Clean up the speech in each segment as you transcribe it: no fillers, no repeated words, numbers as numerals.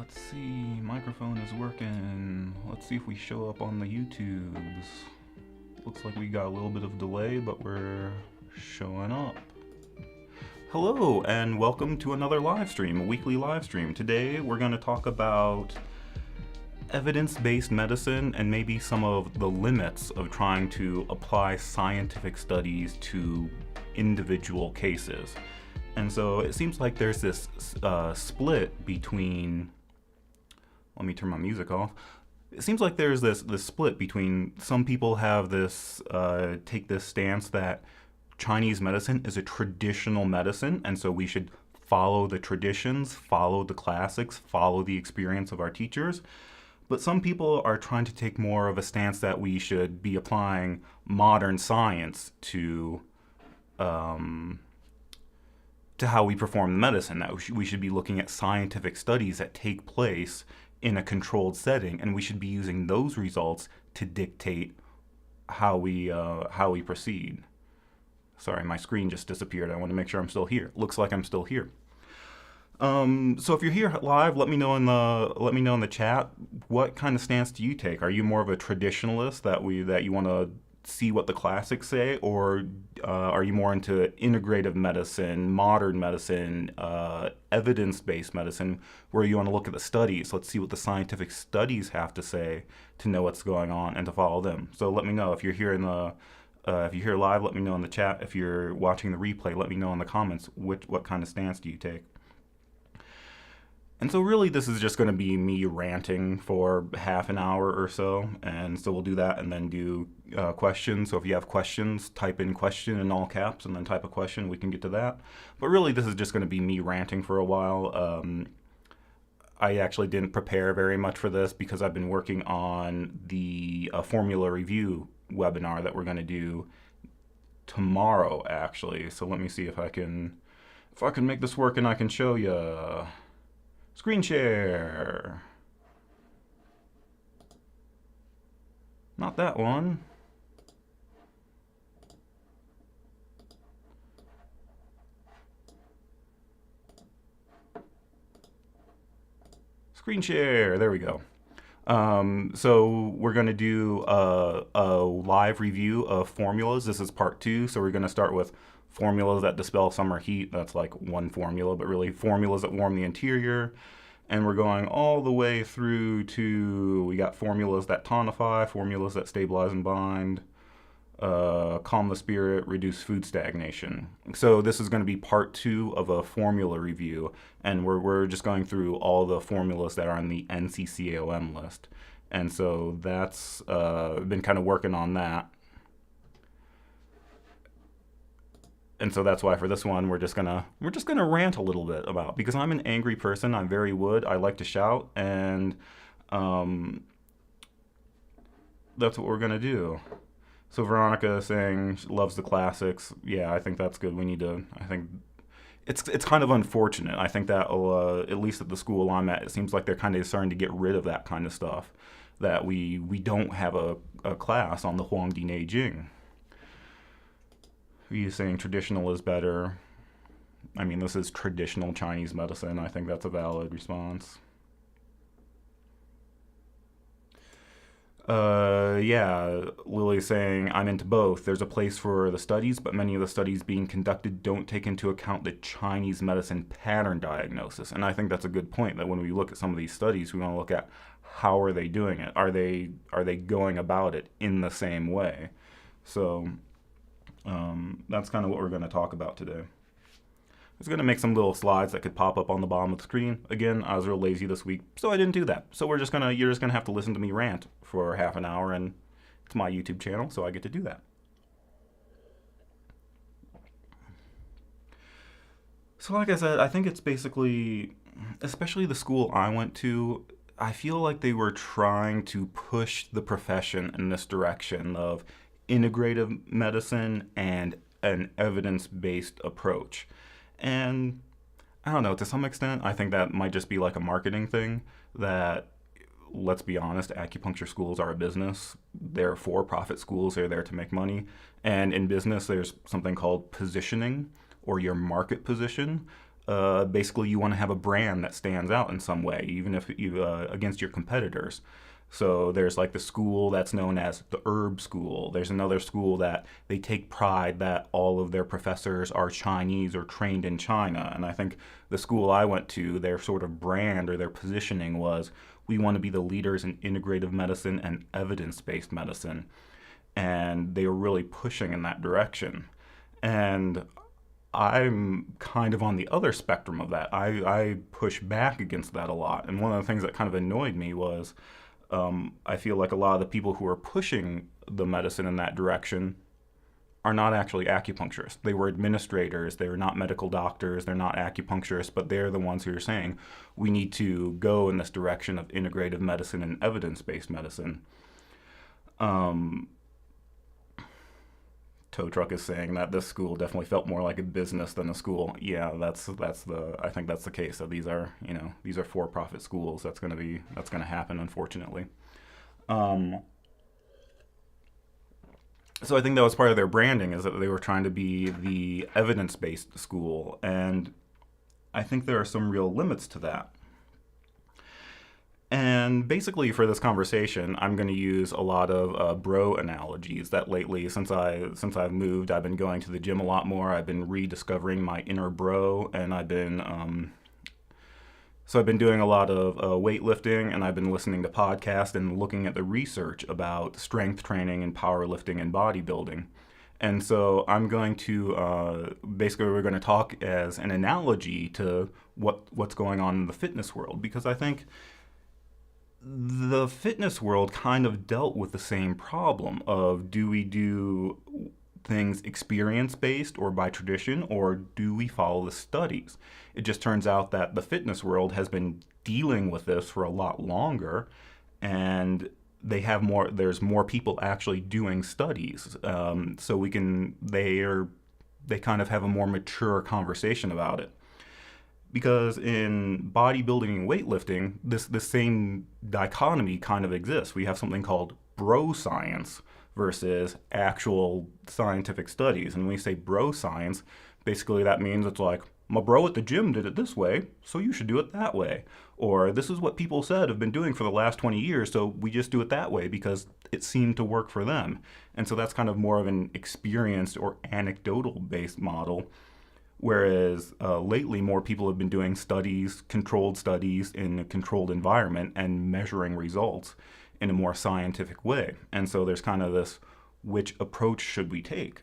Let's see, microphone is working. Let's see if we show up on the YouTubes. Looks like we got a little bit of delay, but we're showing up. Hello, and welcome to another live stream, a weekly live stream. Today we're going to talk about evidence-based medicine and maybe some of the limits of trying to apply scientific studies to individual cases. And so it seems like there's this split between, let me turn my music off. It seems like there's this split between some people have this, take this stance that Chinese medicine is a traditional medicine, and so we should follow the traditions, follow the classics, follow the experience of our teachers. But some people are trying to take more of a stance that we should be applying modern science to how we perform the medicine, that we should be looking at scientific studies that take place in a controlled setting, and we should be using those results to dictate how we proceed. Sorry, my screen just disappeared. I want to make sure I'm still here. Looks like I'm still here. So if you're here live, let me know in the chat, what kind of stance do you take? Are you more of a traditionalist that you want to see what the classics say, or are you more into integrative medicine, modern medicine, evidence-based medicine, where you want to look at the studies? Let's see what the scientific studies have to say to know what's going on and to follow them. So let me know if you're here if you're here live. Let me know in the chat. If you're watching the replay, let me know in the comments what kind of stance do you take. And so really this is just going to be me ranting for half an hour or so, and so we'll do that and then do questions. So if you have questions, type in question in all caps and then type a question, we can get to that. But really this is just going to be me ranting for a while. I actually didn't prepare very much for this because I've been working on the formula review webinar that we're going to do tomorrow, actually. So let me see if I can make this work and I can show you. Screen share. Not that one. Screen share. There we go. So we're going to do a live review of formulas. This is part 2. So we're going to start with formulas that dispel summer heat. That's like one formula, but really formulas that warm the interior. And we're going all the way through to, we got formulas that tonify, formulas that stabilize and bind, calm the spirit, reduce food stagnation. So this is going to be part 2 of a formula review, and we're just going through all the formulas that are on the NCCAOM list. And so that's been kind of working on that. And so that's why for this one we're just gonna rant a little bit about, because I'm an angry person. I'm very wood. I like to shout, and that's what we're gonna do. So Veronica is saying she loves the classics. Yeah, I think that's good. We need to. I think it's kind of unfortunate. I think that at least at the school I'm at, it seems like they're kind of starting to get rid of that kind of stuff. That we don't have a class on the Huangdi Neijing. Are you saying traditional is better? I mean, this is traditional Chinese medicine. I think that's a valid response. Yeah, Lily's saying, I'm into both. There's a place for the studies, but many of the studies being conducted don't take into account the Chinese medicine pattern diagnosis. And I think that's a good point, that when we look at some of these studies, we want to look at how are they doing it? Are they going about it in the same way? So that's kind of what we're going to talk about today. I was going to make some little slides that could pop up on the bottom of the screen. Again, I was real lazy this week, so I didn't do that. So you're just going to have to listen to me rant for half an hour, and it's my YouTube channel, so I get to do that. So like I said, I think it's basically, especially the school I went to, I feel like they were trying to push the profession in this direction of integrative medicine and an evidence-based approach. And I don't know, to some extent, I think that might just be like a marketing thing, that, let's be honest, acupuncture schools are a business. They're for-profit schools. They're there to make money. And in business, there's something called positioning, or your market position. basically you want to have a brand that stands out in some way, even if you against your competitors. So there's like the school that's known as the herb school. There's another school that they take pride that all of their professors are Chinese or trained in China. And I think the school I went to, their sort of brand or their positioning was, we want to be the leaders in integrative medicine and evidence-based medicine. And they were really pushing in that direction. And I'm kind of on the other spectrum of that. I push back against that a lot. And one of the things that kind of annoyed me was I feel like a lot of the people who are pushing the medicine in that direction are not actually acupuncturists. They were administrators. They were not medical doctors. They're not acupuncturists, but they're the ones who are saying we need to go in this direction of integrative medicine and evidence-based medicine. Tow Truck is saying that this school definitely felt more like a business than a school. Yeah, I think that's the case. So these are for-profit schools. That's gonna happen, unfortunately. So I think that was part of their branding, is that they were trying to be the evidence-based school, and I think there are some real limits to that. And basically, for this conversation, I'm going to use a lot of bro analogies that lately, since I've moved, I've been going to the gym a lot more. I've been rediscovering my inner bro, and I've been doing a lot of weightlifting, and I've been listening to podcasts and looking at the research about strength training and powerlifting and bodybuilding. And so I'm going to basically, we're going to talk as an analogy to what's going on in the fitness world, because I think the fitness world kind of dealt with the same problem of, do we do things experience-based or by tradition, or do we follow the studies? It just turns out that the fitness world has been dealing with this for a lot longer, and there's more people actually doing studies. So they kind of have a more mature conversation about it. Because in bodybuilding and weightlifting, this same dichotomy kind of exists. We have something called bro science versus actual scientific studies. And when we say bro science, basically that means it's like, my bro at the gym did it this way, so you should do it that way. Or this is what people said have been doing for the last 20 years, so we just do it that way because it seemed to work for them. And so that's kind of more of an experienced or anecdotal based model. Whereas lately, more people have been doing controlled studies in a controlled environment and measuring results in a more scientific way. And so there's kind of this, which approach should we take?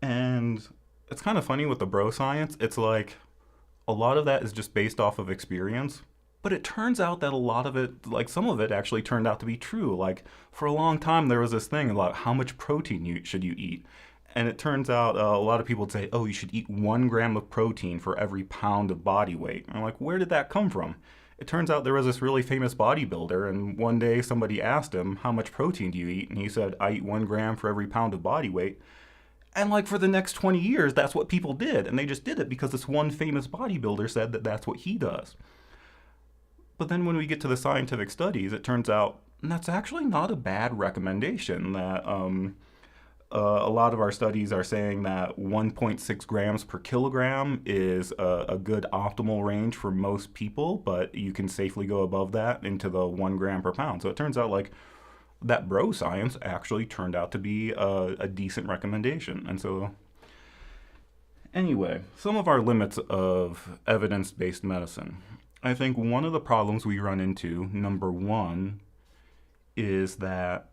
And it's kind of funny with the bro science. It's like a lot of that is just based off of experience. But it turns out that a lot of it, like some of it actually turned out to be true. Like for a long time, there was this thing about how much protein should you eat. And it turns out a lot of people would say, oh, you should eat 1 gram of protein for every pound of body weight. And I'm like, where did that come from? It turns out there was this really famous bodybuilder, and one day somebody asked him, how much protein do you eat? And he said, I eat 1 gram for every pound of body weight. And like for the next 20 years, that's what people did. And they just did it because this one famous bodybuilder said that that's what he does. But then when we get to the scientific studies, it turns out that's actually not a bad recommendation. That a lot of our studies are saying that 1.6 grams per kilogram is a good optimal range for most people, but you can safely go above that into the 1 gram per pound. So it turns out like that bro science actually turned out to be a decent recommendation. And so anyway, some of our limits of evidence-based medicine. I think one of the problems we run into, number one, is that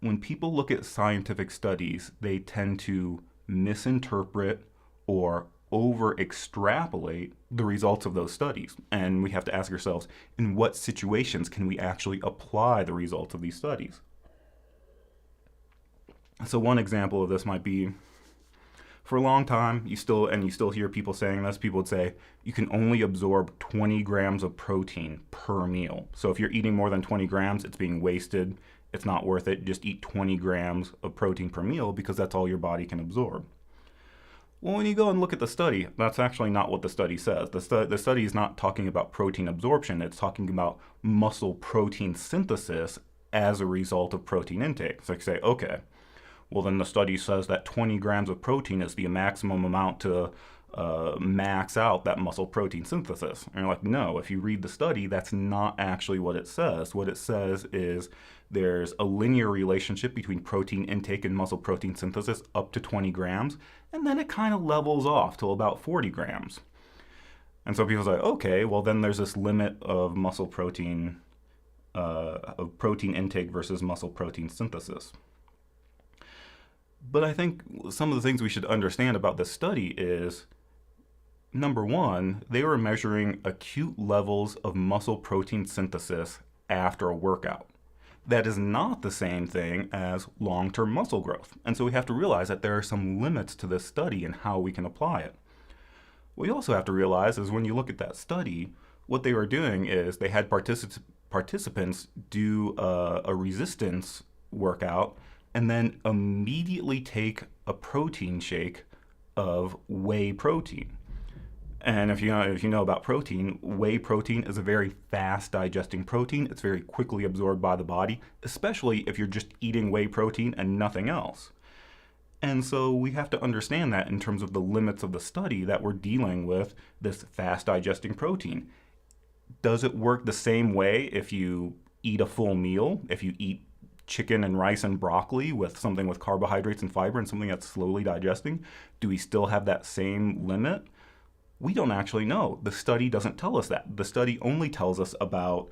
when people look at scientific studies, they tend to misinterpret or over-extrapolate the results of those studies. And we have to ask ourselves, in what situations can we actually apply the results of these studies? So one example of this might be, for a long time, you still hear people saying this, people would say, you can only absorb 20 grams of protein per meal. So if you're eating more than 20 grams, it's being wasted. It's not worth it. Just eat 20 grams of protein per meal because that's all your body can absorb. Well, when you go and look at the study, that's actually not what the study says. The study is not talking about protein absorption. It's talking about muscle protein synthesis as a result of protein intake. So you say, okay, well, then the study says that 20 grams of protein is the maximum amount to max out that muscle protein synthesis. And you're like, no, if you read the study, that's not actually what it says. What it says is there's a linear relationship between protein intake and muscle protein synthesis up to 20 grams, and then it kind of levels off till about 40 grams. And so people say, okay, well then there's this limit of muscle protein, of protein intake versus muscle protein synthesis. But I think some of the things we should understand about this study is, number one, they were measuring acute levels of muscle protein synthesis after a workout. That is not the same thing as long-term muscle growth. And so we have to realize that there are some limits to this study and how we can apply it. What you also have to realize is when you look at that study, what they were doing is they had participants do a resistance workout and then immediately take a protein shake of whey protein. And if you know about protein, whey protein is a very fast digesting protein. It's very quickly absorbed by the body, especially if you're just eating whey protein and nothing else. And so we have to understand that in terms of the limits of the study, that we're dealing with this fast digesting protein. Does it work the same way if you eat a full meal, if you eat chicken and rice and broccoli with something with carbohydrates and fiber and something that's slowly digesting? Do we still have that same limit? We don't actually know. The study doesn't tell us that. The study only tells us about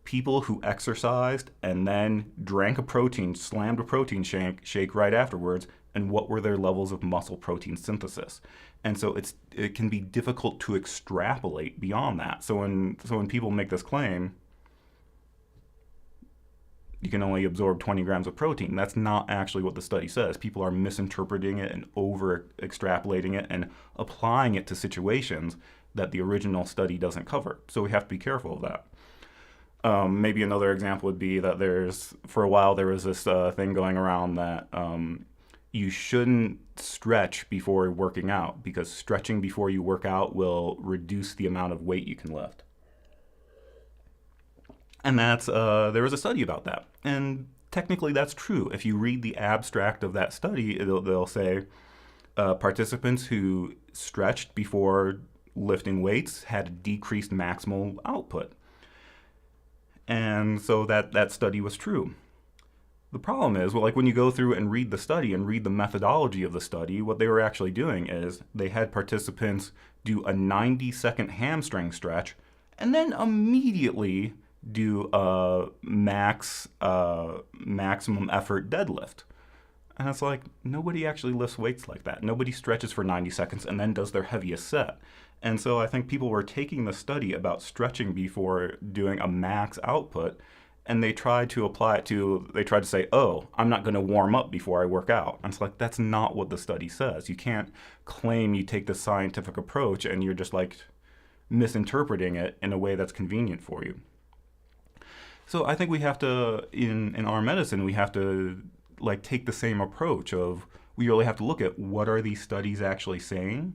people who exercised and then drank a protein, slammed a protein shake right afterwards, and what were their levels of muscle protein synthesis. And so it can be difficult to extrapolate beyond that. So when people make this claim, you can only absorb 20 grams of protein. That's not actually what the study says. People are misinterpreting it and over-extrapolating it and applying it to situations that the original study doesn't cover. So we have to be careful of that. Maybe another example would be that for a while there was this thing going around that you shouldn't stretch before working out because stretching before you work out will reduce the amount of weight you can lift. And there was a study about that. And technically that's true. If you read the abstract of that study, they'll say participants who stretched before lifting weights had a decreased maximal output. And so that study was true. The problem is, well, like when you go through and read the study and read the methodology of the study, what they were actually doing is they had participants do a 90-second hamstring stretch and then immediately do a maximum effort deadlift. And it's like, nobody actually lifts weights like that. Nobody stretches for 90 seconds and then does their heaviest set. And so I think people were taking the study about stretching before doing a max output, and they tried to apply it they tried to say, oh, I'm not going to warm up before I work out. And it's like, that's not what the study says. You can't claim you take the scientific approach and you're just like misinterpreting it in a way that's convenient for you. So I think we have to, in our medicine, we have to like take the same approach of, we really have to look at what are these studies actually saying?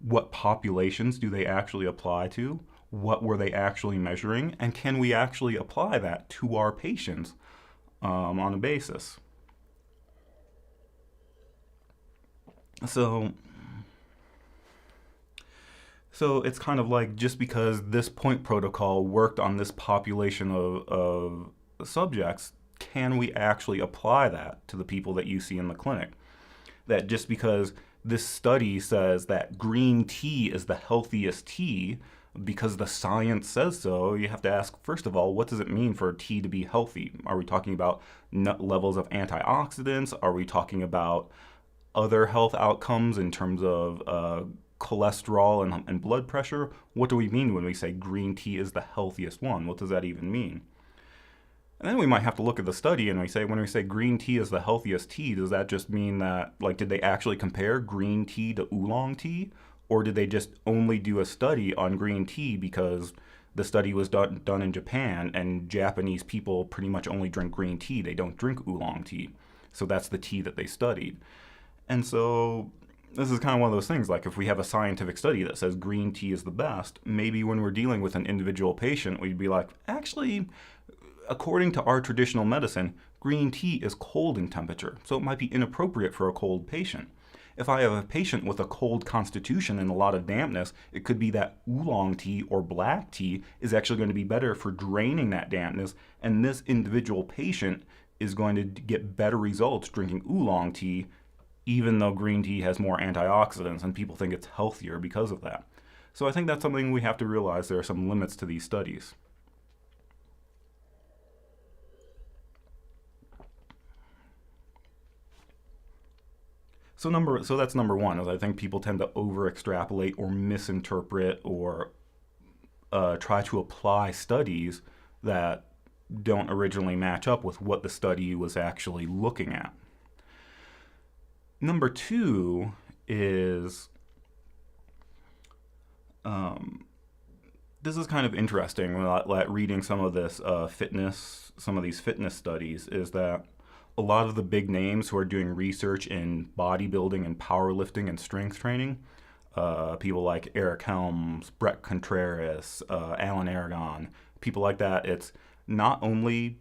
What populations do they actually apply to? What were they actually measuring? And can we actually apply that to our patients on a basis? So it's kind of like, just because this point protocol worked on this population of subjects, can we actually apply that to the people that you see in the clinic? That just because this study says that green tea is the healthiest tea because the science says so, you have to ask, first of all, what does it mean for tea to be healthy? Are we talking about levels of antioxidants? Are we talking about other health outcomes in terms of cholesterol and blood pressure? What do we mean when we say green tea is the healthiest one? What does that even mean? And then we might have to look at the study and when we say green tea is the healthiest tea, does that just mean that, like, did they actually compare green tea to oolong tea? Or did they just only do a study on green tea because the study was done in Japan and Japanese people pretty much only drink green tea? They don't drink oolong tea. So that's the tea that they studied. And so this is kind of one of those things, like if we have a scientific study that says green tea is the best, maybe when we're dealing with an individual patient, we'd be like, actually, according to our traditional medicine, Green tea is cold in temperature, so it might be inappropriate for a cold patient. If I have a patient with a cold constitution and a lot of dampness, it could be that oolong tea or black tea is actually going to be better for draining that dampness, and this individual patient is going to get better results drinking oolong tea, even though green tea has more antioxidants and people think it's healthier because of that. So I think that's something we have to realize. There are some limits to these studies. So that's number one, is I think people tend to over extrapolate or misinterpret or try to apply studies that don't originally match up with what the study was actually looking at. Number two is this is kind of interesting. Reading some of this some of these fitness studies, is that a lot of the big names who are doing research in bodybuilding and powerlifting and strength training, people like Eric Helms, Brett Contreras, Alan Aragon, people like that, it's not only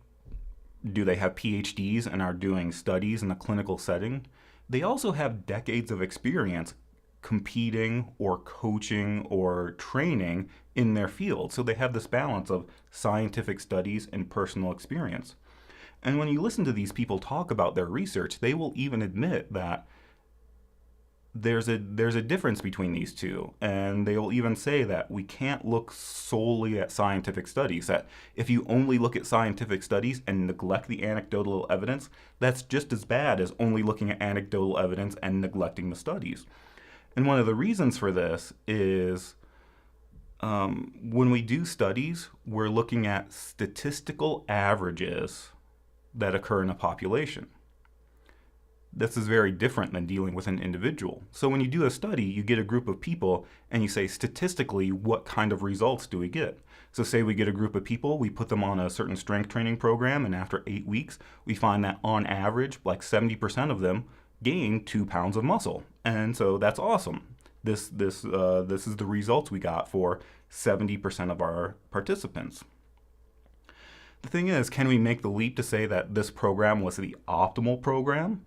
do they have PhDs and are doing studies in a clinical setting, they also have decades of experience competing or coaching or training in their field. So they have this balance of scientific studies and personal experience. And when you listen to these people talk about their research, they will even admit that there's a difference between these two. And they will even say that we can't look solely at scientific studies, that if you only look at scientific studies and neglect the anecdotal evidence, that's just as bad as only looking at anecdotal evidence and neglecting the studies. And one of the reasons for this is when we do studies, we're looking at statistical averages that occur in a population. This is very different than dealing with an individual. So when you do a study, you get a group of people and you say, statistically, what kind of results do we get? So say we get a group of people, we put them on a certain strength training program, and after 8 weeks, we find that on average, like 70% of them gain 2 pounds of muscle. And so that's awesome. This is the results we got for 70% of our participants. The thing is, can we make the leap to say that this program was the optimal program,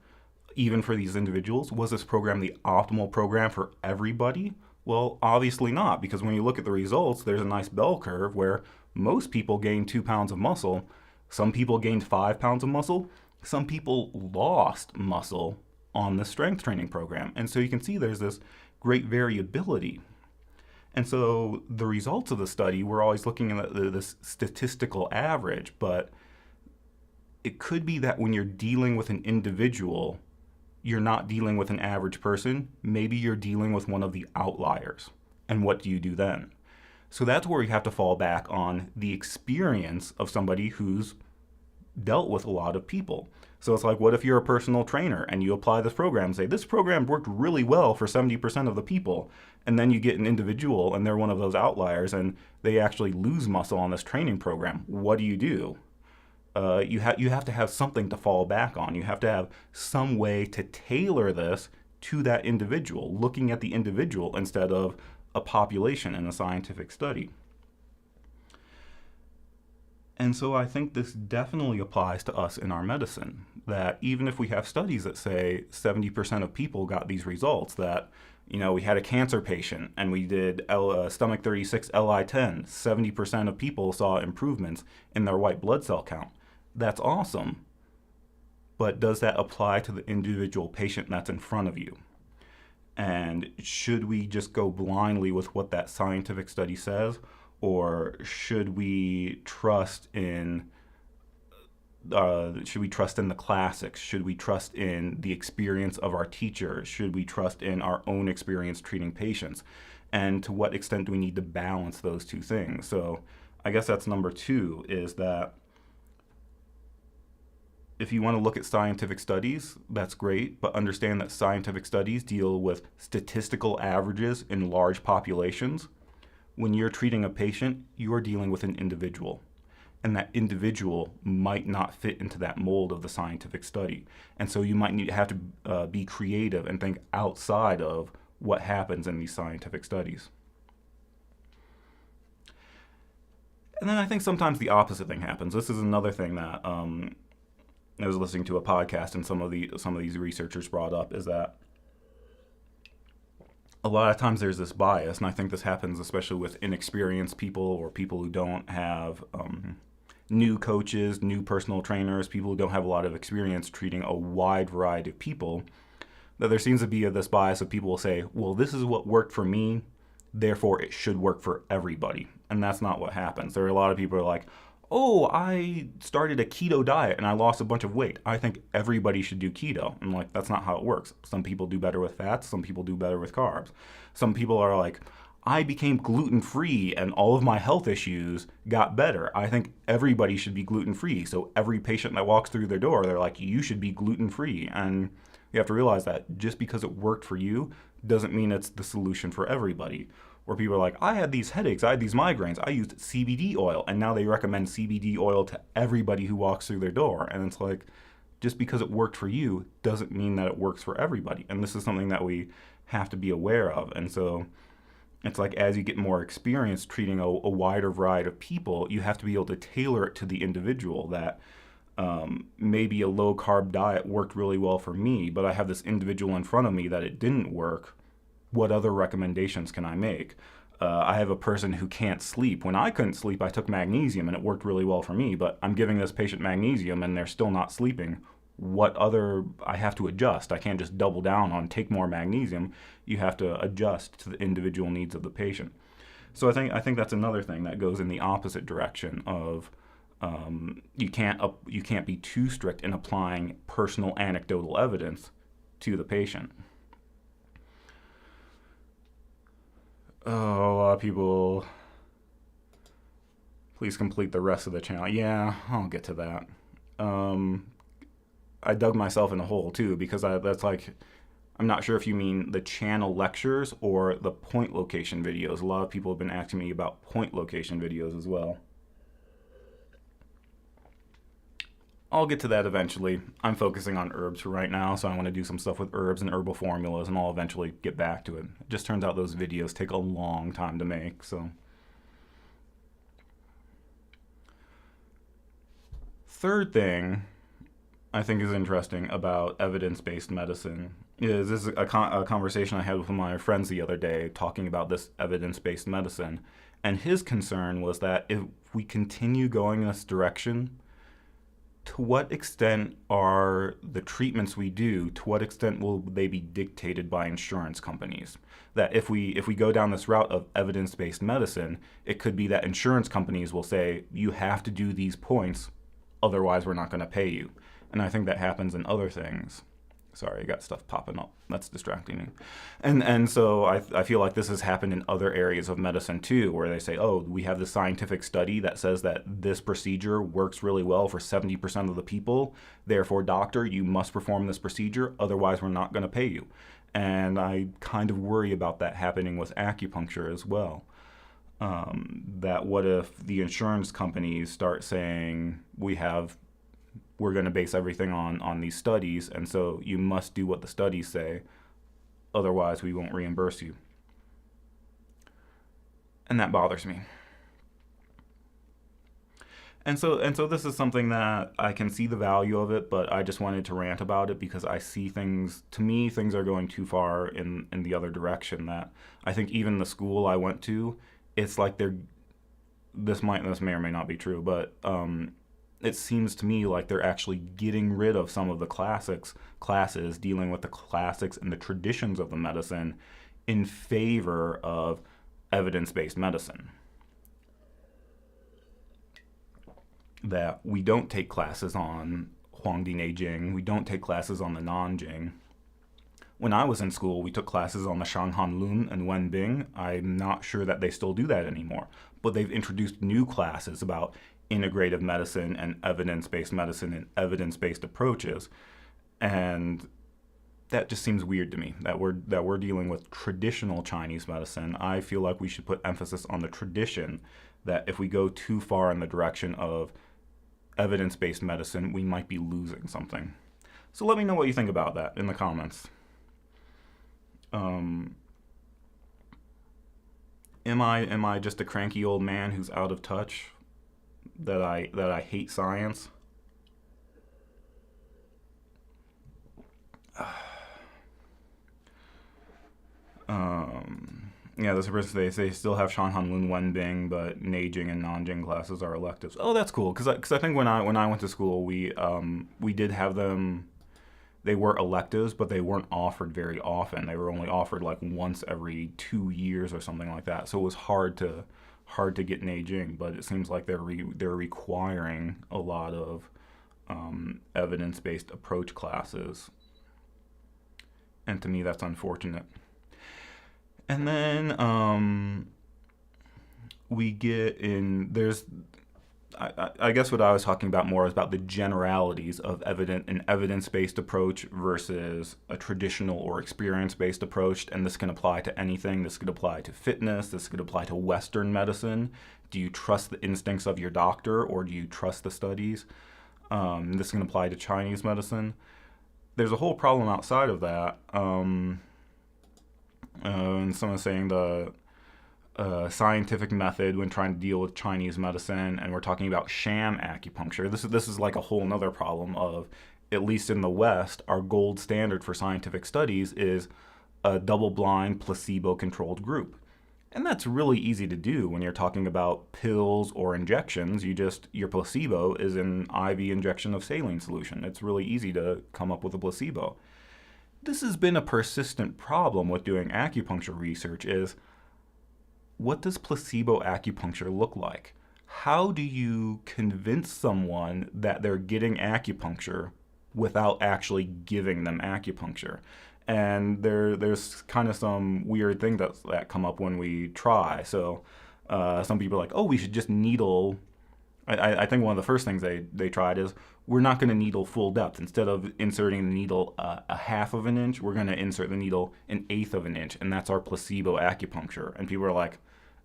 even for these individuals? Was this program the optimal program for everybody? Well, obviously not, because when you look at the results, there's a nice bell curve where most people gained 2 pounds of muscle, some people gained 5 pounds of muscle, some people lost muscle on the strength training program. And so you can see there's this great variability. And so the results of the study, we're always looking at this statistical average, but it could be that when you're dealing with an individual, you're not dealing with an average person. Maybe you're dealing with one of the outliers. And what do you do then? So that's where you have to fall back on the experience of somebody who's dealt with a lot of people. So it's like, what if you're a personal trainer and you apply this program and say, this program worked really well for 70% of the people, and then you get an individual and they're one of those outliers and they actually lose muscle on this training program. What do? You have to have something to fall back on. You have to have some way to tailor this to that individual, looking at the individual instead of a population in a scientific study. And so I think this definitely applies to us in our medicine, that even if we have studies that say 70% of people got these results, that, we had a cancer patient and we did stomach 36 Li10, 70% of people saw improvements in their white blood cell count. That's awesome. But does that apply to the individual patient that's in front of you? And should we just go blindly with what that scientific study says? Or should we trust in the classics? Should we trust in the experience of our teachers? Should we trust in our own experience treating patients? And to what extent do we need to balance those two things? So I guess that's number two, is that if you want to look at scientific studies, that's great, but understand that scientific studies deal with statistical averages in large populations. When you're treating a patient, you are dealing with an individual, and that individual might not fit into that mold of the scientific study. And so you might have to be creative and think outside of what happens in these scientific studies. And then I think sometimes the opposite thing happens. This is another thing that I was listening to a podcast, and some of these researchers brought up is that a lot of times there's this bias, and I think this happens especially with inexperienced people or people who don't have new coaches, new personal trainers, people who don't have a lot of experience treating a wide variety of people, that there seems to be this bias of people will say, well, this is what worked for me, therefore it should work for everybody. And that's not what happens. There are a lot of people who are like, oh, I started a keto diet and I lost a bunch of weight. I think everybody should do keto. And like, that's not how it works. Some people do better with fats. Some people do better with carbs. Some people are like, I became gluten-free and all of my health issues got better. I think everybody should be gluten-free. So every patient that walks through their door, they're like, you should be gluten-free. And you have to realize that just because it worked for you doesn't mean it's the solution for everybody. Where people are like, I had these headaches, I had these migraines, I used CBD oil, and now they recommend CBD oil to everybody who walks through their door. And it's like, just because it worked for you doesn't mean that it works for everybody. And this is something that we have to be aware of. And so it's like, as you get more experience treating a wider variety of people, you have to be able to tailor it to the individual. That maybe a low carb diet worked really well for me, but I have this individual in front of me that it didn't work. What other recommendations can I make? I have a person who can't sleep. When I couldn't sleep, I took magnesium and it worked really well for me, but I'm giving this patient magnesium and they're still not sleeping. What other, I have to adjust. I can't just double down on take more magnesium. You have to adjust to the individual needs of the patient. So I think that's another thing that goes in the opposite direction of you can't be too strict in applying personal anecdotal evidence to the patient. Oh, a lot of people, please complete the rest of the channel. Yeah, I'll get to that. I dug myself in a hole too, because that's like, I'm not sure if you mean the channel lectures or the point location videos. A lot of people have been asking me about point location videos as well. I'll get to that eventually. I'm focusing on herbs for right now, so I want to do some stuff with herbs and herbal formulas, and I'll eventually get back to it. It just turns out those videos take a long time to make, so. Third thing I think is interesting about evidence-based medicine is this is a conversation I had with my friends the other day talking about this evidence-based medicine, and his concern was that if we continue going in this direction, to what extent are the treatments we do, to what extent will they be dictated by insurance companies? That if we go down this route of evidence-based medicine, it could be that insurance companies will say, you have to do these points, otherwise we're not going to pay you. And I think that happens in other things. Sorry, I got stuff popping up. That's distracting me. And so I feel like this has happened in other areas of medicine too, where they say, oh, we have this scientific study that says that this procedure works really well for 70% of the people. Therefore, doctor, you must perform this procedure. Otherwise, we're not going to pay you. And I kind of worry about that happening with acupuncture as well. That what if the insurance companies start saying, we're going to base everything on these studies, and so you must do what the studies say, otherwise we won't reimburse you. And that bothers me. And so this is something that I can see the value of it, but I just wanted to rant about it because I see things, to me, things are going too far in the other direction. That I think even the school I went to, it's like this may or may not be true, but it seems to me like they're actually getting rid of some of the classes dealing with the classics and the traditions of the medicine in favor of evidence-based medicine. That we don't take classes on Huangdi Neijing, we don't take classes on the Nanjing. When I was in school, we took classes on the Shanghan Lun and Wenbing. I'm not sure that they still do that anymore, but they've introduced new classes about integrative medicine and evidence-based medicine and evidence-based approaches, and that just seems weird to me that we're dealing with traditional Chinese medicine. I feel like we should put emphasis on the tradition, that if we go too far in the direction of evidence-based medicine, we might be losing something. So let me know what you think about that in the comments. Am I just a cranky old man who's out of touch? That I hate science? Yeah, this person, they still have Shanhan Lun Wenbing, but Neijing and Nanjing classes are electives. Oh, that's cool. Because I think when I went to school, we did have them. They were electives, but they weren't offered very often. They were only offered like once every 2 years or something like that. So it was hard to get Neijing. But it seems like they're requiring a lot of evidence-based approach classes, and to me that's unfortunate. And then we get in, I guess what I was talking about more is about the generalities of an evidence-based approach versus a traditional or experience-based approach. And this can apply to anything. This could apply to fitness. This could apply to Western medicine. Do you trust the instincts of your doctor, or do you trust the studies? This can apply to Chinese medicine. There's a whole problem outside of that. And someone's saying the scientific method when trying to deal with Chinese medicine, and we're talking about sham acupuncture. This is like a whole nother problem of, at least in the West, our gold standard for scientific studies is a double-blind, placebo-controlled group. And that's really easy to do when you're talking about pills or injections. Your placebo is an IV injection of saline solution. It's really easy to come up with a placebo. This has been a persistent problem with doing acupuncture research is, what does placebo acupuncture look like? How do you convince someone that they're getting acupuncture without actually giving them acupuncture? And there's kind of some weird things that come up when we try. So some people are like, oh, we should just needle. I think one of the first things they tried is, we're not going to needle full depth. Instead of inserting the needle a half of an inch, we're going to insert the needle an eighth of an inch, and that's our placebo acupuncture. And people are like,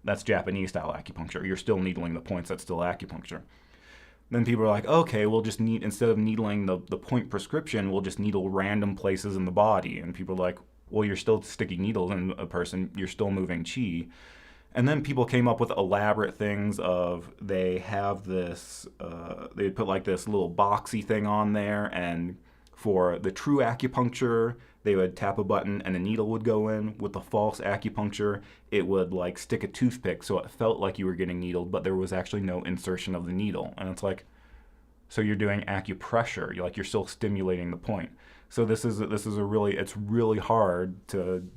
that's Japanese style acupuncture. You're still needling the points. That's still acupuncture. Then people are like, okay, we'll just instead of needling the point prescription, we'll just needle random places in the body. And people are like, well, you're still sticking needles in a person. You're still moving chi. And then people came up with elaborate things of, they have this, they'd put like this little boxy thing on there, and for the true acupuncture, they would tap a button and a needle would go in. With the false acupuncture, it would like stick a toothpick, so it felt like you were getting needled, but there was actually no insertion of the needle. And it's like, so you're doing acupressure. You're still stimulating the point. So it's really hard to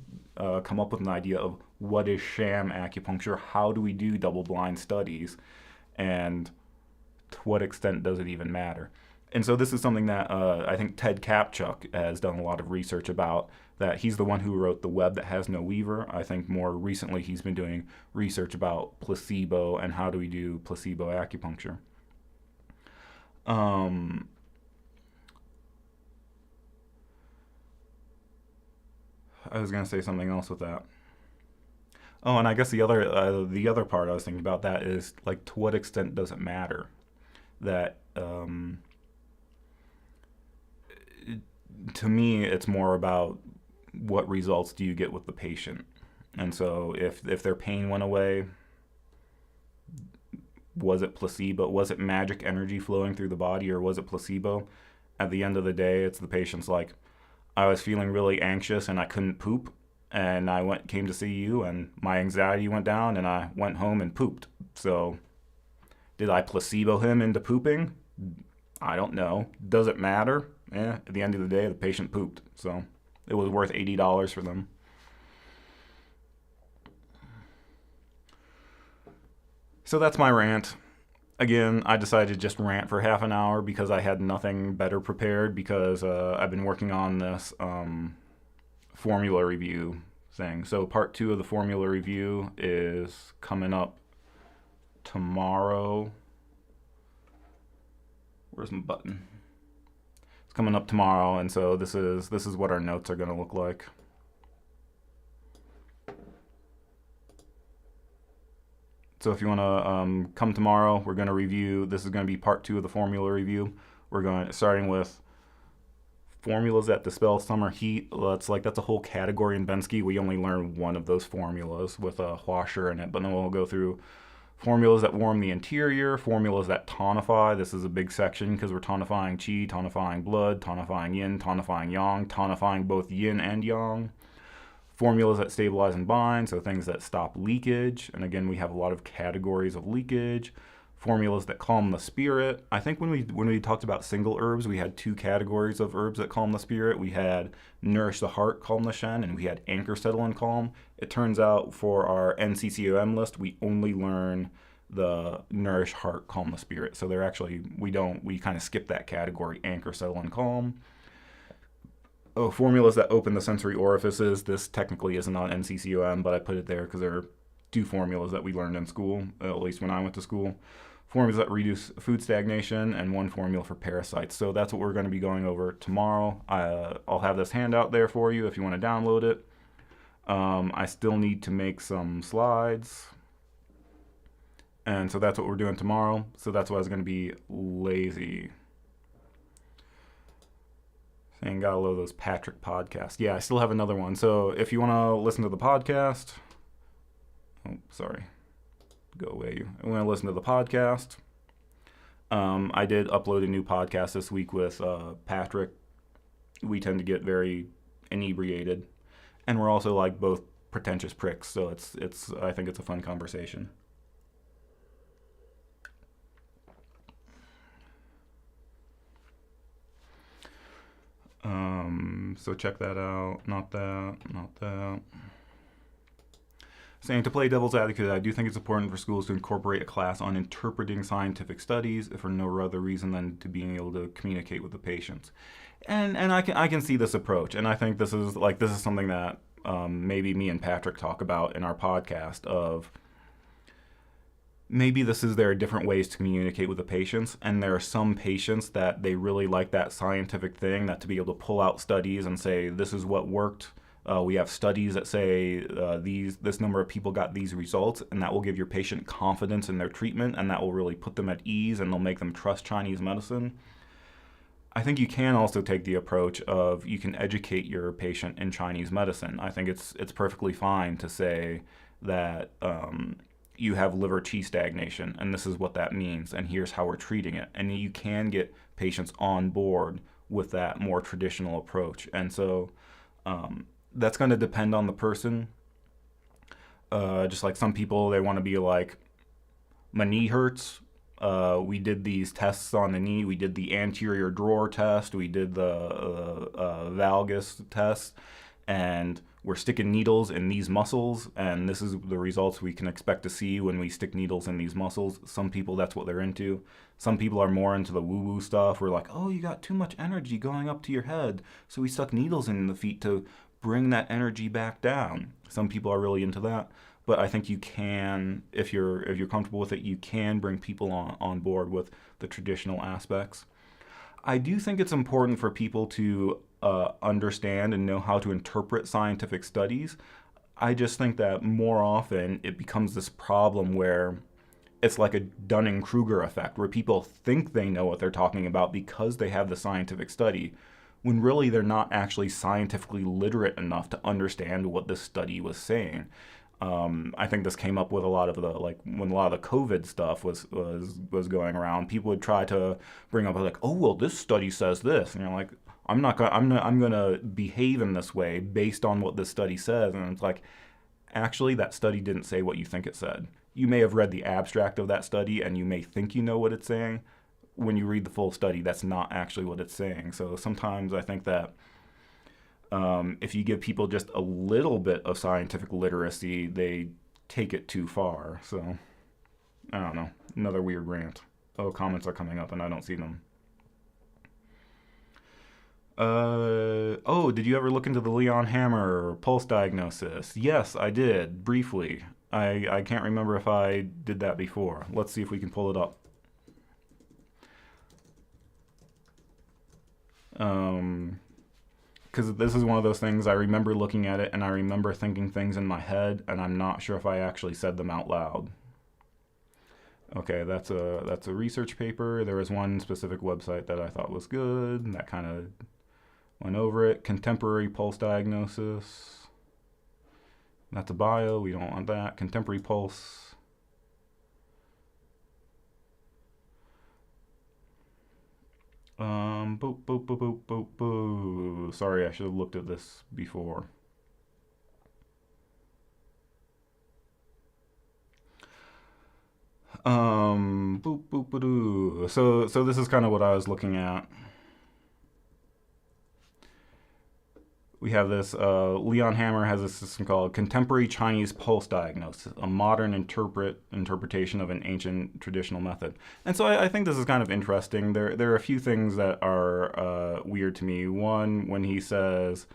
come up with an idea of what is sham acupuncture, how do we do double-blind studies, and to what extent does it even matter? And so this is something that I think Ted Kapchuk has done a lot of research about, that he's the one who wrote The Web That Has No Weaver. I think more recently he's been doing research about placebo and how do we do placebo acupuncture. I was going to say something else with that. Oh, and I guess the other part I was thinking about that is, like, to what extent does it matter? That to me, it's more about what results do you get with the patient. And so if their pain went away, was it placebo? Was it magic energy flowing through the body, or was it placebo? At the end of the day, it's the patient's like, I was feeling really anxious and I couldn't poop, and I came to see you, and my anxiety went down, and I went home and pooped. So did I placebo him into pooping? I don't know. Does it matter? At the end of the day, the patient pooped. So it was worth $80 for them. So that's my rant. Again, I decided to just rant for half an hour because I had nothing better prepared, because I've been working on this formula review thing. So part 2 of the formula review is coming up tomorrow. Where's my button? It's coming up tomorrow, and so this is what our notes are going to look like. So if you want to come tomorrow, we're going to review. This is going to be part 2 of the formula review. We're starting with formulas that dispel summer heat. That's a whole category in Bensky. We only learn one of those formulas with a Huasher in it, but then we'll go through formulas that warm the interior, formulas that tonify. This is a big section because we're tonifying qi, tonifying blood, tonifying yin, tonifying yang, tonifying both yin and yang. Formulas that stabilize and bind, so things that stop leakage. And again, we have a lot of categories of leakage. Formulas that calm the spirit. I think when we talked about single herbs, we had two categories of herbs that calm the spirit. We had nourish the heart, calm the shen, and we had anchor, settle, and calm. It turns out for our NCCOM list, we only learn the nourish heart, calm the spirit. So they're actually, we kind of skip that category, anchor, settle, and calm. Oh, formulas that open the sensory orifices. This technically isn't on NCCOM, but I put it there because there are two formulas that we learned in school, at least when I went to school. Formulas that reduce food stagnation, and one formula for parasites. So that's what we're going to be going over tomorrow. I'll have this handout there for you if you want to download it. I still need to make some slides. And so that's what we're doing tomorrow. So that's why I was going to be lazy. And gotta love those Patrick podcasts. Yeah, I still have another one. So if you want to listen to the podcast, oh, sorry, go away. You want to listen to the podcast? I did upload a new podcast this week with Patrick. We tend to get very inebriated, and we're also like both pretentious pricks. So it's I think it's a fun conversation. So check that out. Not that. Saying to play devil's advocate, I do think it's important for schools to incorporate a class on interpreting scientific studies, if for no other reason than to being able to communicate with the patients. And I can see this approach, and I think this is something that maybe me and Patrick talk about in our podcast of. Maybe there are different ways to communicate with the patients, and there are some patients that they really like that scientific thing, that to be able to pull out studies and say, this is what worked. We have studies that say this number of people got these results, and that will give your patient confidence in their treatment, and that will really put them at ease, and they'll make them trust Chinese medicine. I think you can also take the approach of you can educate your patient in Chinese medicine. I think it's perfectly fine to say that you have liver qi stagnation, and this is what that means, and here's how we're treating it. And you can get patients on board with that more traditional approach. And so that's going to depend on the person. Just like some people, they want to be like, my knee hurts. We did these tests on the knee. We did the anterior drawer test. We did the valgus test. And we're sticking needles in these muscles, and this is the results we can expect to see when we stick needles in these muscles. Some people, that's what they're into. Some people are more into the woo-woo stuff. We're like, oh, you got too much energy going up to your head, so we stuck needles in the feet to bring that energy back down. Some people are really into that, but I think you can, if you're comfortable with it, you can bring people on board with the traditional aspects. I do think it's important for people to understand and know how to interpret scientific studies. I just think that more often it becomes this problem where it's like a Dunningkruger effect, where people think they know what they're talking about because they have the scientific study, when really they're not actually scientifically literate enough to understand what this study was saying. I think this came up with a lot of when a lot of the COVID stuff was going around. People would try to bring up like, oh well, this study says this, and you're like, I'm gonna behave in this way based on what this study says, and it's like, actually that study didn't say what you think it said. You may have read the abstract of that study and you may think you know what it's saying. When you read the full study, that's not actually what it's saying. So sometimes I think that if you give people just a little bit of scientific literacy, they take it too far. So, I don't know. Another weird rant. Oh, comments are coming up and I don't see them. Did you ever look into the Leon Hammer Postdiagnosis? Yes, I did, briefly. I can't remember if I did that before. Let's see if we can pull it up. Because this is one of those things, I remember looking at it and I remember thinking things in my head, and I'm not sure if I actually said them out loud. Okay, that's a research paper. There was one specific website that I thought was good, and that kind of went over it. Contemporary pulse diagnosis. That's a bio. We don't want that. Contemporary pulse. Sorry, I should have looked at this before. Boop boop doo. So this is kind of what I was looking at. We have this, Leon Hammer has a system called Contemporary Chinese Pulse Diagnosis, a modern interpretation of an ancient traditional method. And so I think this is kind of interesting. There are a few things that are weird to me. One, when he says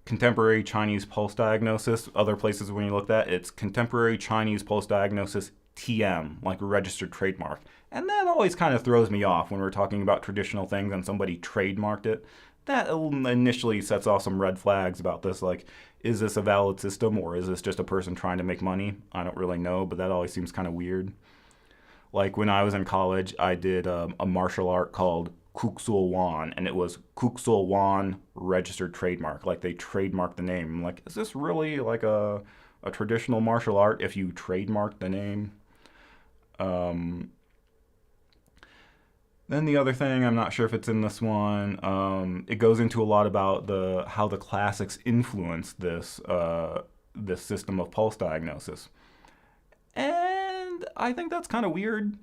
Contemporary Chinese Pulse Diagnosis, other places when you look at it's Contemporary Chinese Pulse Diagnosis TM, like a registered trademark. And that always kind of throws me off when we're talking about traditional things and somebody trademarked it. That initially sets off some red flags about this, like, is this a valid system or is this just a person trying to make money? I don't really know, but that always seems kind of weird. Like when I was in college, I did a martial art called Kuksul Wan, and it was Kuksul Wan registered trademark. Like they trademarked the name. I'm like, is this really like a traditional martial art if you trademark the name? Then the other thing, I'm not sure if it's in this one. It goes into a lot about how the classics influenced this system of pulse diagnosis, and I think that's kind of weird.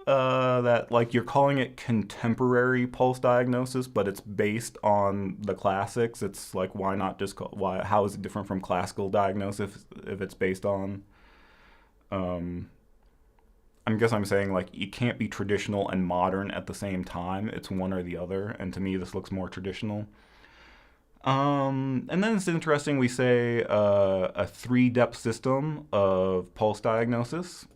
That like you're calling it contemporary pulse diagnosis, but it's based on the classics. It's like why not just call why? How is it different from classical diagnosis if it's based on? I guess I'm saying like you can't be traditional and modern at the same time. It's one or the other, and to me this looks more traditional. And then it's interesting. We say a three-depth system of pulse diagnosis.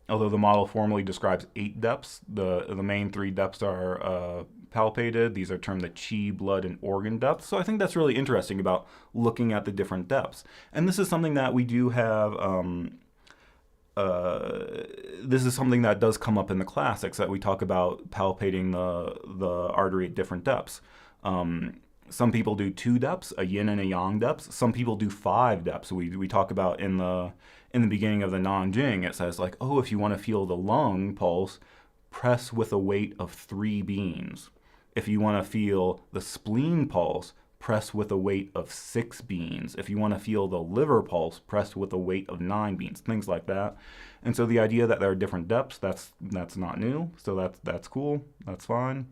Although the model formally describes 8 depths, the main 3 depths are palpated. These are termed the chi, blood, and organ depths. So I think that's really interesting about looking at the different depths. And this is something that we do have. This is something that does come up in the classics that we talk about palpating the artery at different depths. Some people do 2 depths, a yin and a yang depths. Some people do 5 depths. We talk about in the beginning of the Nanjing, it says like, oh, if you want to feel the lung pulse, press with a weight of 3 beans. If you want to feel the spleen pulse, press with a weight of 6 beans. If you want to feel the liver pulse, press with a weight of 9 beans. Things like that. And so the idea that there are different depths, that's not new. So that's cool. That's fine.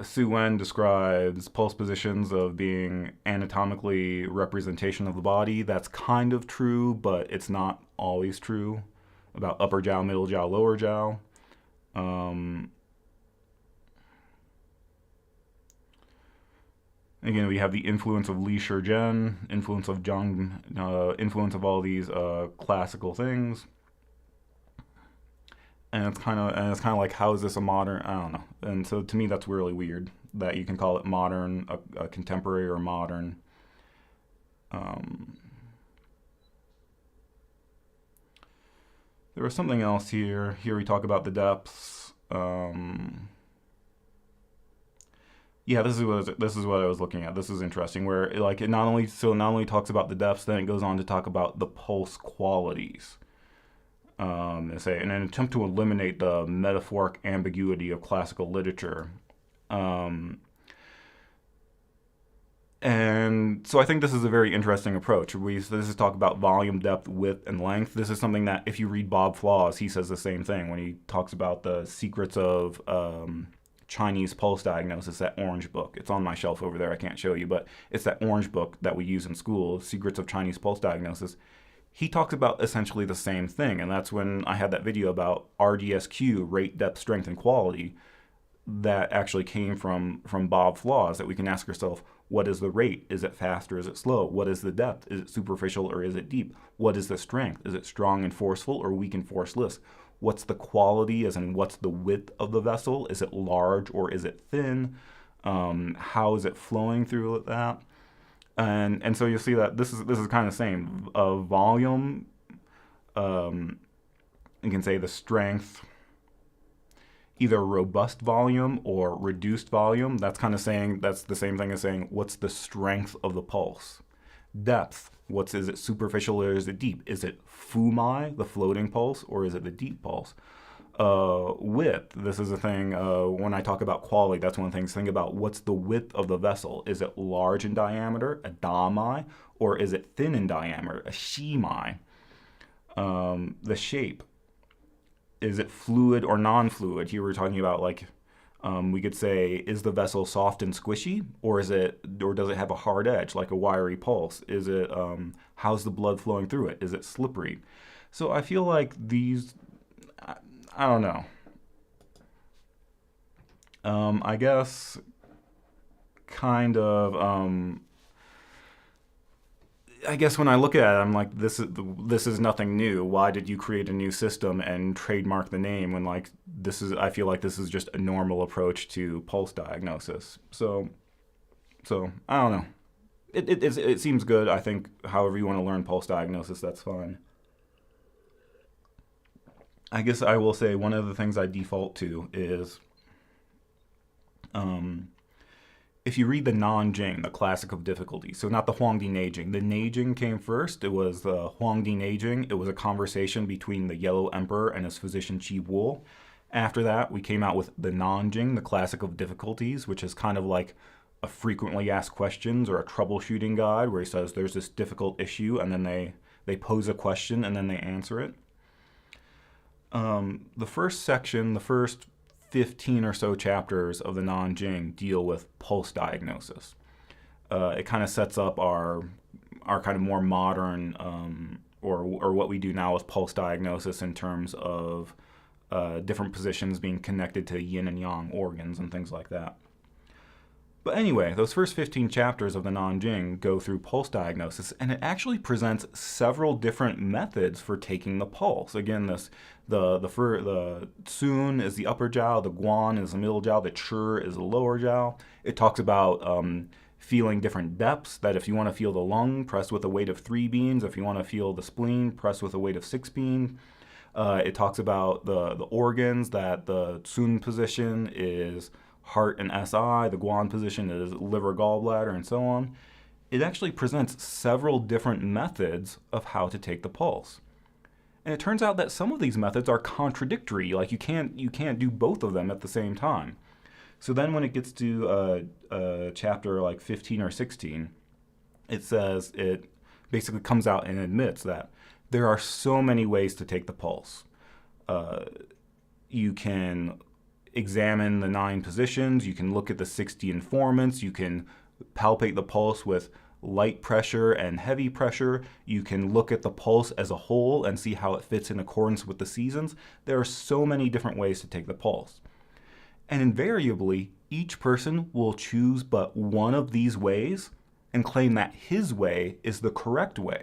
Su Wen describes pulse positions of being anatomically representation of the body. That's kind of true, but it's not always true about upper jiao, middle jiao, lower jiao. Again, we have the influence of Li Shizhen, influence of Zhang, influence of all these classical things. And it's kind of like, how is this a modern? I don't know. And so to me, that's really weird that you can call it modern, a contemporary, or modern. There was something else here. Here we talk about the depths. Yeah, this is what I was looking at. This is interesting. Where like it not only talks about the depths, then it goes on to talk about the pulse qualities. They say, in an attempt to eliminate the metaphoric ambiguity of classical literature. And so I think this is a very interesting approach. This is talk about volume, depth, width, and length. This is something that if you read Bob Flaws, he says the same thing when he talks about the secrets of Chinese pulse diagnosis, that orange book. It's on my shelf over there. I can't show you, but it's that orange book that we use in school, Secrets of Chinese Pulse Diagnosis. He talks about essentially the same thing, and that's when I had that video about RDSQ, rate, depth, strength, and quality, that actually came from Bob Flaws, that we can ask ourselves, what is the rate? Is it fast or is it slow? What is the depth? Is it superficial or is it deep? What is the strength? Is it strong and forceful or weak and forceless? What's the quality, as in what's the width of the vessel? Is it large or is it thin? How is it flowing through that? And so you'll see that this is kind of the same. Volume, you can say the strength, either robust volume or reduced volume. That's the same thing as saying what's the strength of the pulse. Depth, is it superficial or is it deep? Is it fumai, the floating pulse, or is it the deep pulse? Width, this is a thing, when I talk about quality, that's one of the things. Think about what's the width of the vessel. Is it large in diameter, a dami, or is it thin in diameter, a shami? The shape, is it fluid or non-fluid? Here we're talking about like, we could say, is the vessel soft and squishy, or does it have a hard edge like a wiry pulse? Is it, how's the blood flowing through it? Is it slippery? So I feel like these, I don't know. I guess kind of, I guess when I look at it, I'm like, this is nothing new. Why did you create a new system and trademark the name when like I feel like this is just a normal approach to pulse diagnosis. So I don't know. It seems good. I think however you want to learn pulse diagnosis, that's fine. I guess I will say one of the things I default to is, if you read the Nanjing, the classic of difficulty, so not the Huangdi Neijing. The Neijing came first. It was the Huangdi Neijing. It was a conversation between the Yellow Emperor and his physician Qi Wu. After that, we came out with the Nanjing, the classic of difficulties, which is kind of like a frequently asked questions or a troubleshooting guide where he says there's this difficult issue and then they pose a question and then they answer it. The first section, the first 15 or so chapters of the Nanjing deal with pulse diagnosis. It kind of sets up our kind of more modern, or what we do now with pulse diagnosis in terms of different positions being connected to yin and yang organs and things like that. But anyway, those first 15 chapters of the Nanjing go through pulse diagnosis, and it actually presents several different methods for taking the pulse. Again, the Sun is the upper jiao, the Guan is the middle jiao, the Chi is the lower jiao. It talks about feeling different depths, that if you want to feel the lung, press with a weight of 3 beans. If you want to feel the spleen, press with a weight of 6 beans. It talks about the organs, that the Sun position is heart and SI, the Guan position is liver, gallbladder, and so on. It actually presents several different methods of how to take the pulse. And it turns out that some of these methods are contradictory, like you can't do both of them at the same time. So then when it gets to chapter like 15 or 16, it basically comes out and admits that there are so many ways to take the pulse. You can examine the 9 positions, you can look at the 60 informants, you can palpate the pulse with light pressure and heavy pressure, you can look at the pulse as a whole and see how it fits in accordance with the seasons. There are so many different ways to take the pulse. And invariably, each person will choose but one of these ways and claim that his way is the correct way.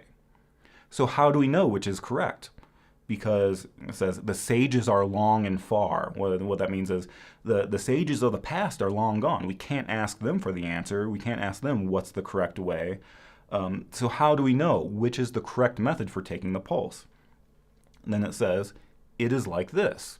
So how do we know which is correct? Because it says the sages are long and far. What that means is the sages of the past are long gone. We can't ask them for the answer. We can't ask them what's the correct way. So how do we know which is the correct method for taking the pulse? And then it says, it is like this.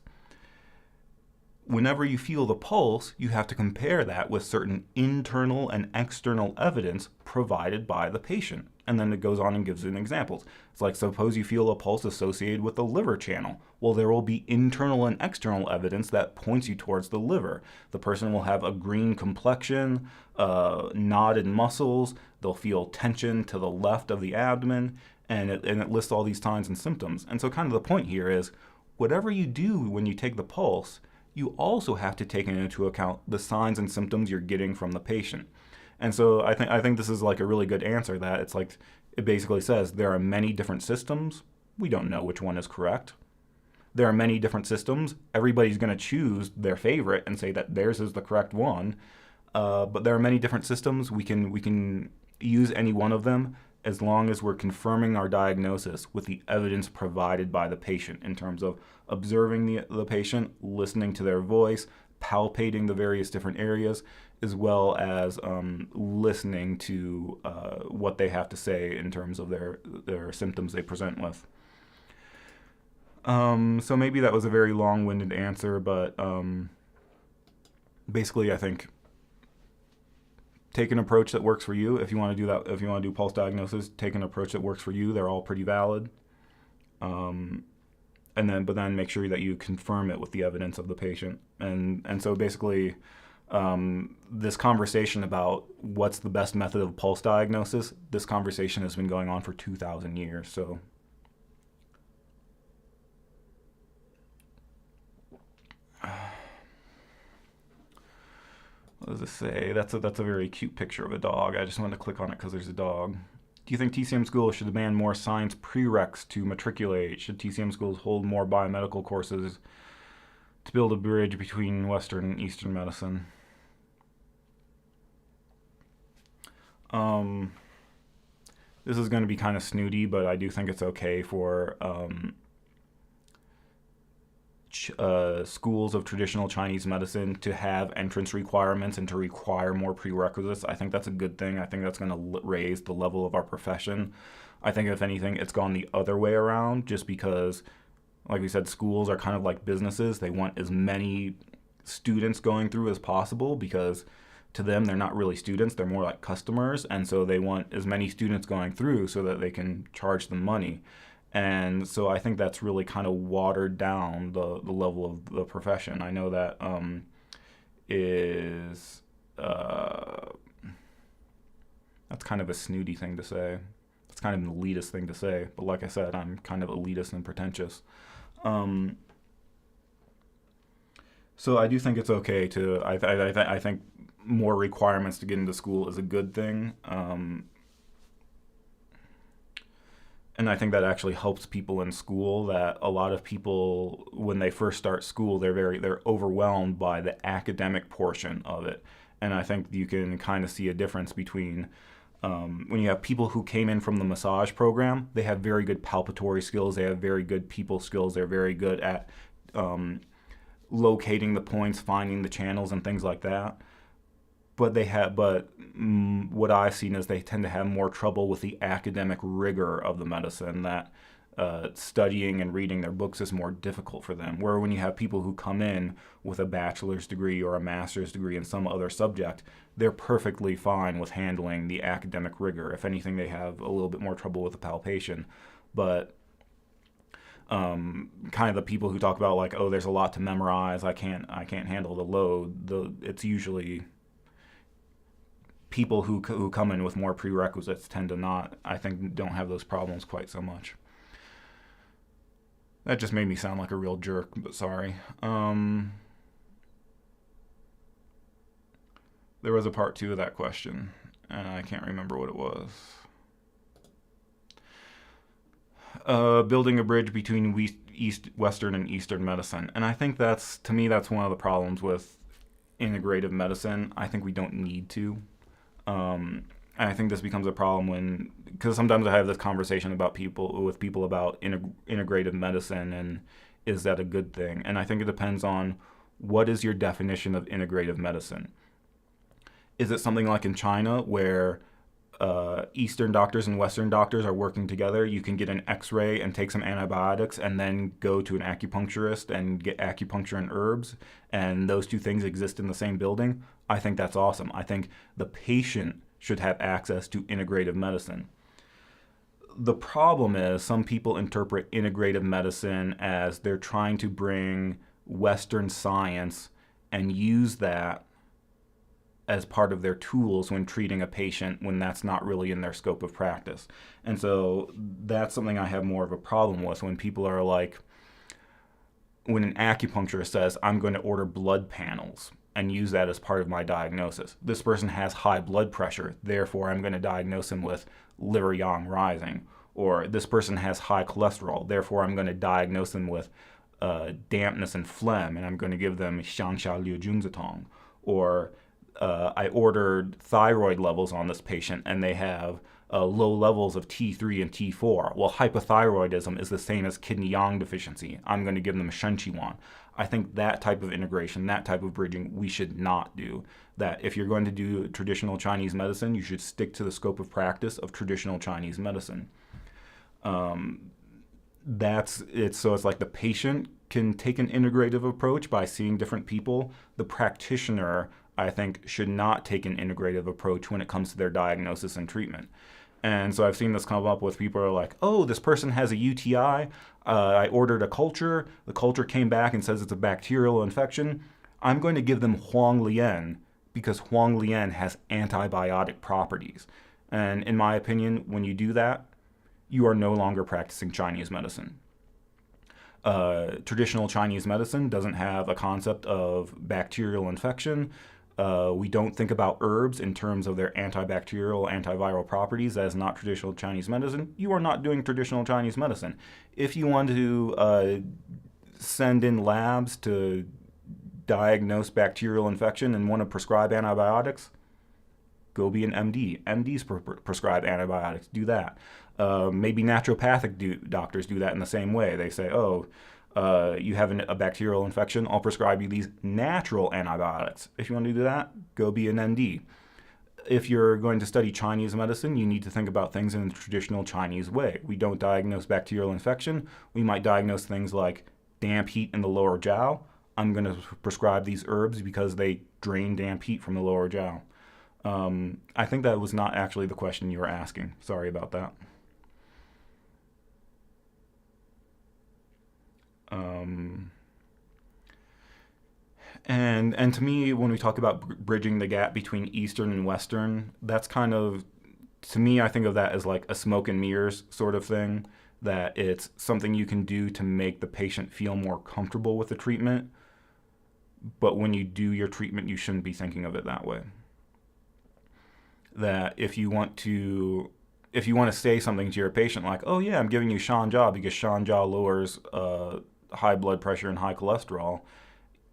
Whenever you feel the pulse, you have to compare that with certain internal and external evidence provided by the patient. And then it goes on and gives an examples. It's like, suppose you feel a pulse associated with the liver channel. Well, there will be internal and external evidence that points you towards the liver. The person will have a green complexion, knotted muscles. They'll feel tension to the left of the abdomen, and it lists all these signs and symptoms. And so kind of the point here is, whatever you do when you take the pulse, you also have to take into account the signs and symptoms you're getting from the patient. And so I think this is like a really good answer, that it's like, it basically says there are many different systems. We don't know which one is correct. There are many different systems. Everybody's going to choose their favorite and say that theirs is the correct one. But there are many different systems. We can use any one of them as long as we're confirming our diagnosis with the evidence provided by the patient in terms of observing the patient, listening to their voice, palpating the various different areas, as well as listening to what they have to say in terms of their symptoms they present with. So maybe that was a very long-winded answer, but basically I think take an approach that works for you. If you want to do that, if you want to do pulse diagnosis, take an approach that works for you. They're all pretty valid. but then make sure that you confirm it with the evidence of the patient. And so basically, this conversation about what's the best method of pulse diagnosis, this conversation has been going on for 2,000 years. So what does it say? That's a very cute picture of a dog. I just wanted to click on it because there's a dog. Do you think TCM schools should demand more science prereqs to matriculate? Should TCM schools hold more biomedical courses to build a bridge between Western and Eastern medicine? This is going to be kind of snooty, but I do think it's okay for schools of traditional Chinese medicine to have entrance requirements and to require more prerequisites. I think that's a good thing. I think that's going to raise the level of our profession. I think if anything, it's gone the other way around, just because, like we said, schools are kind of like businesses. They want as many students going through as possible, because to them, they're not really students, they're more like customers. And so they want as many students going through so that they can charge them money. And so I think that's really kind of watered down the level of the profession. I know that that's kind of a snooty thing to say. It's kind of an elitist thing to say. But like I said, I'm kind of elitist and pretentious. So I do think it's okay to, I think more requirements to get into school is a good thing. And I think that actually helps people in school. That a lot of people, when they first start school, they're overwhelmed by the academic portion of it. And I think you can kind of see a difference between when you have people who came in from the massage program, they have very good palpatory skills, they have very good people skills, they're very good at locating the points, finding the channels, and things like that. But what I've seen is they tend to have more trouble with the academic rigor of the medicine, that studying and reading their books is more difficult for them. Where when you have people who come in with a bachelor's degree or a master's degree in some other subject, they're perfectly fine with handling the academic rigor. If anything, they have a little bit more trouble with the palpation. But kind of the people who talk about, like, oh, there's a lot to memorize, I can't handle the load, it's usually people who come in with more prerequisites tend to not, I think, don't have those problems quite so much. That just made me sound like a real jerk, but sorry. There was a part 2 of that question, and I can't remember what it was. Building a bridge between Western and Eastern medicine. And I think that's one of the problems with integrative medicine. I think we don't need to. And I think this becomes a problem because sometimes I have this conversation with people about integrative medicine, and is that a good thing? And I think it depends on what is your definition of integrative medicine. Is it something like in China where Eastern doctors and Western doctors are working together? You can get an X-ray and take some antibiotics and then go to an acupuncturist and get acupuncture and herbs, and those two things exist in the same building. I think that's awesome. I think the patient should have access to integrative medicine. The problem is some people interpret integrative medicine as they're trying to bring Western science and use that as part of their tools when treating a patient, when that's not really in their scope of practice. And so that's something I have more of a problem with, when people are like, when an acupuncturist says, I'm going to order blood panels and use that as part of my diagnosis. This person has high blood pressure, therefore I'm going to diagnose him with liver yang rising. Or this person has high cholesterol, therefore I'm going to diagnose them with dampness and phlegm, and I'm going to give them xiangxia liu junzitong. Or I ordered thyroid levels on this patient, and they have low levels of T3 and T4. Well, hypothyroidism is the same as kidney yang deficiency. I'm going to give them Shen Qi. I think that type of integration, that type of bridging, we should not do. That if you're going to do traditional Chinese medicine, you should stick to the scope of practice of traditional Chinese medicine. That's it. So it's like the patient can take an integrative approach by seeing different people. The practitioner, I think, should not take an integrative approach when it comes to their diagnosis and treatment. And so I've seen this come up with people who are like, oh, this person has a UTI. I ordered a culture. The culture came back and says it's a bacterial infection. I'm going to give them Huang Lian because Huang Lian has antibiotic properties. And in my opinion, when you do that, you are no longer practicing Chinese medicine. Traditional Chinese medicine doesn't have a concept of bacterial infection. We don't think about herbs in terms of their antibacterial, antiviral properties. That is not traditional Chinese medicine. You are not doing traditional Chinese medicine. If you want to send in labs to diagnose bacterial infection and want to prescribe antibiotics, go be an MD. MDs prescribe antibiotics. Do that. Maybe naturopathic doctors do that in the same way. They say, oh, you have a bacterial infection, I'll prescribe you these natural antibiotics. If you want to do that, go be an ND. If you're going to study Chinese medicine, you need to think about things in the traditional Chinese way. We don't diagnose bacterial infection. We might diagnose things like damp heat in the lower jiao. I'm going to prescribe these herbs because they drain damp heat from the lower jiao. I think that was not actually the question you were asking. Sorry about that. And to me, when we talk about bridging the gap between Eastern and Western, that's kind of, to me, I think of that as like a smoke and mirrors sort of thing, that it's something you can do to make the patient feel more comfortable with the treatment. But when you do your treatment, you shouldn't be thinking of it that way. That if you want to say something to your patient like, oh yeah, I'm giving you Shan Jia because Shan Jia lowers high blood pressure and high cholesterol,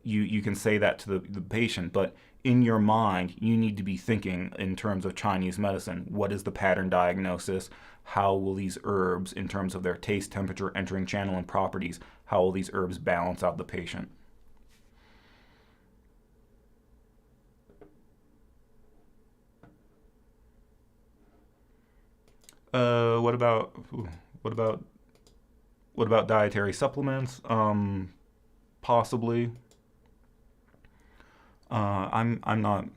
you can say that to the patient, but in your mind, you need to be thinking in terms of Chinese medicine. What is the pattern diagnosis? How will these herbs, in terms of their taste, temperature, entering channel, and properties, how will these herbs balance out the patient? What about what about what about dietary supplements? Possibly. I'm not.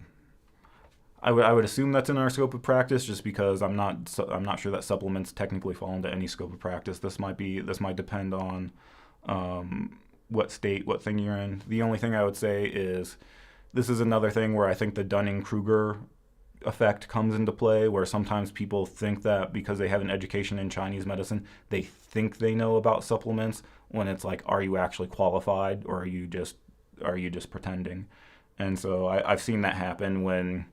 I would assume that's in our scope of practice, just because I'm not sure that supplements technically fall into any scope of practice. This might depend on what thing you're in. The only thing I would say is this is another thing where I think the Dunningkruger effect comes into play, where sometimes people think that because they have an education in Chinese medicine, they think they know about supplements, when it's like, are you actually qualified, or are you just pretending? And so I've seen that happen when,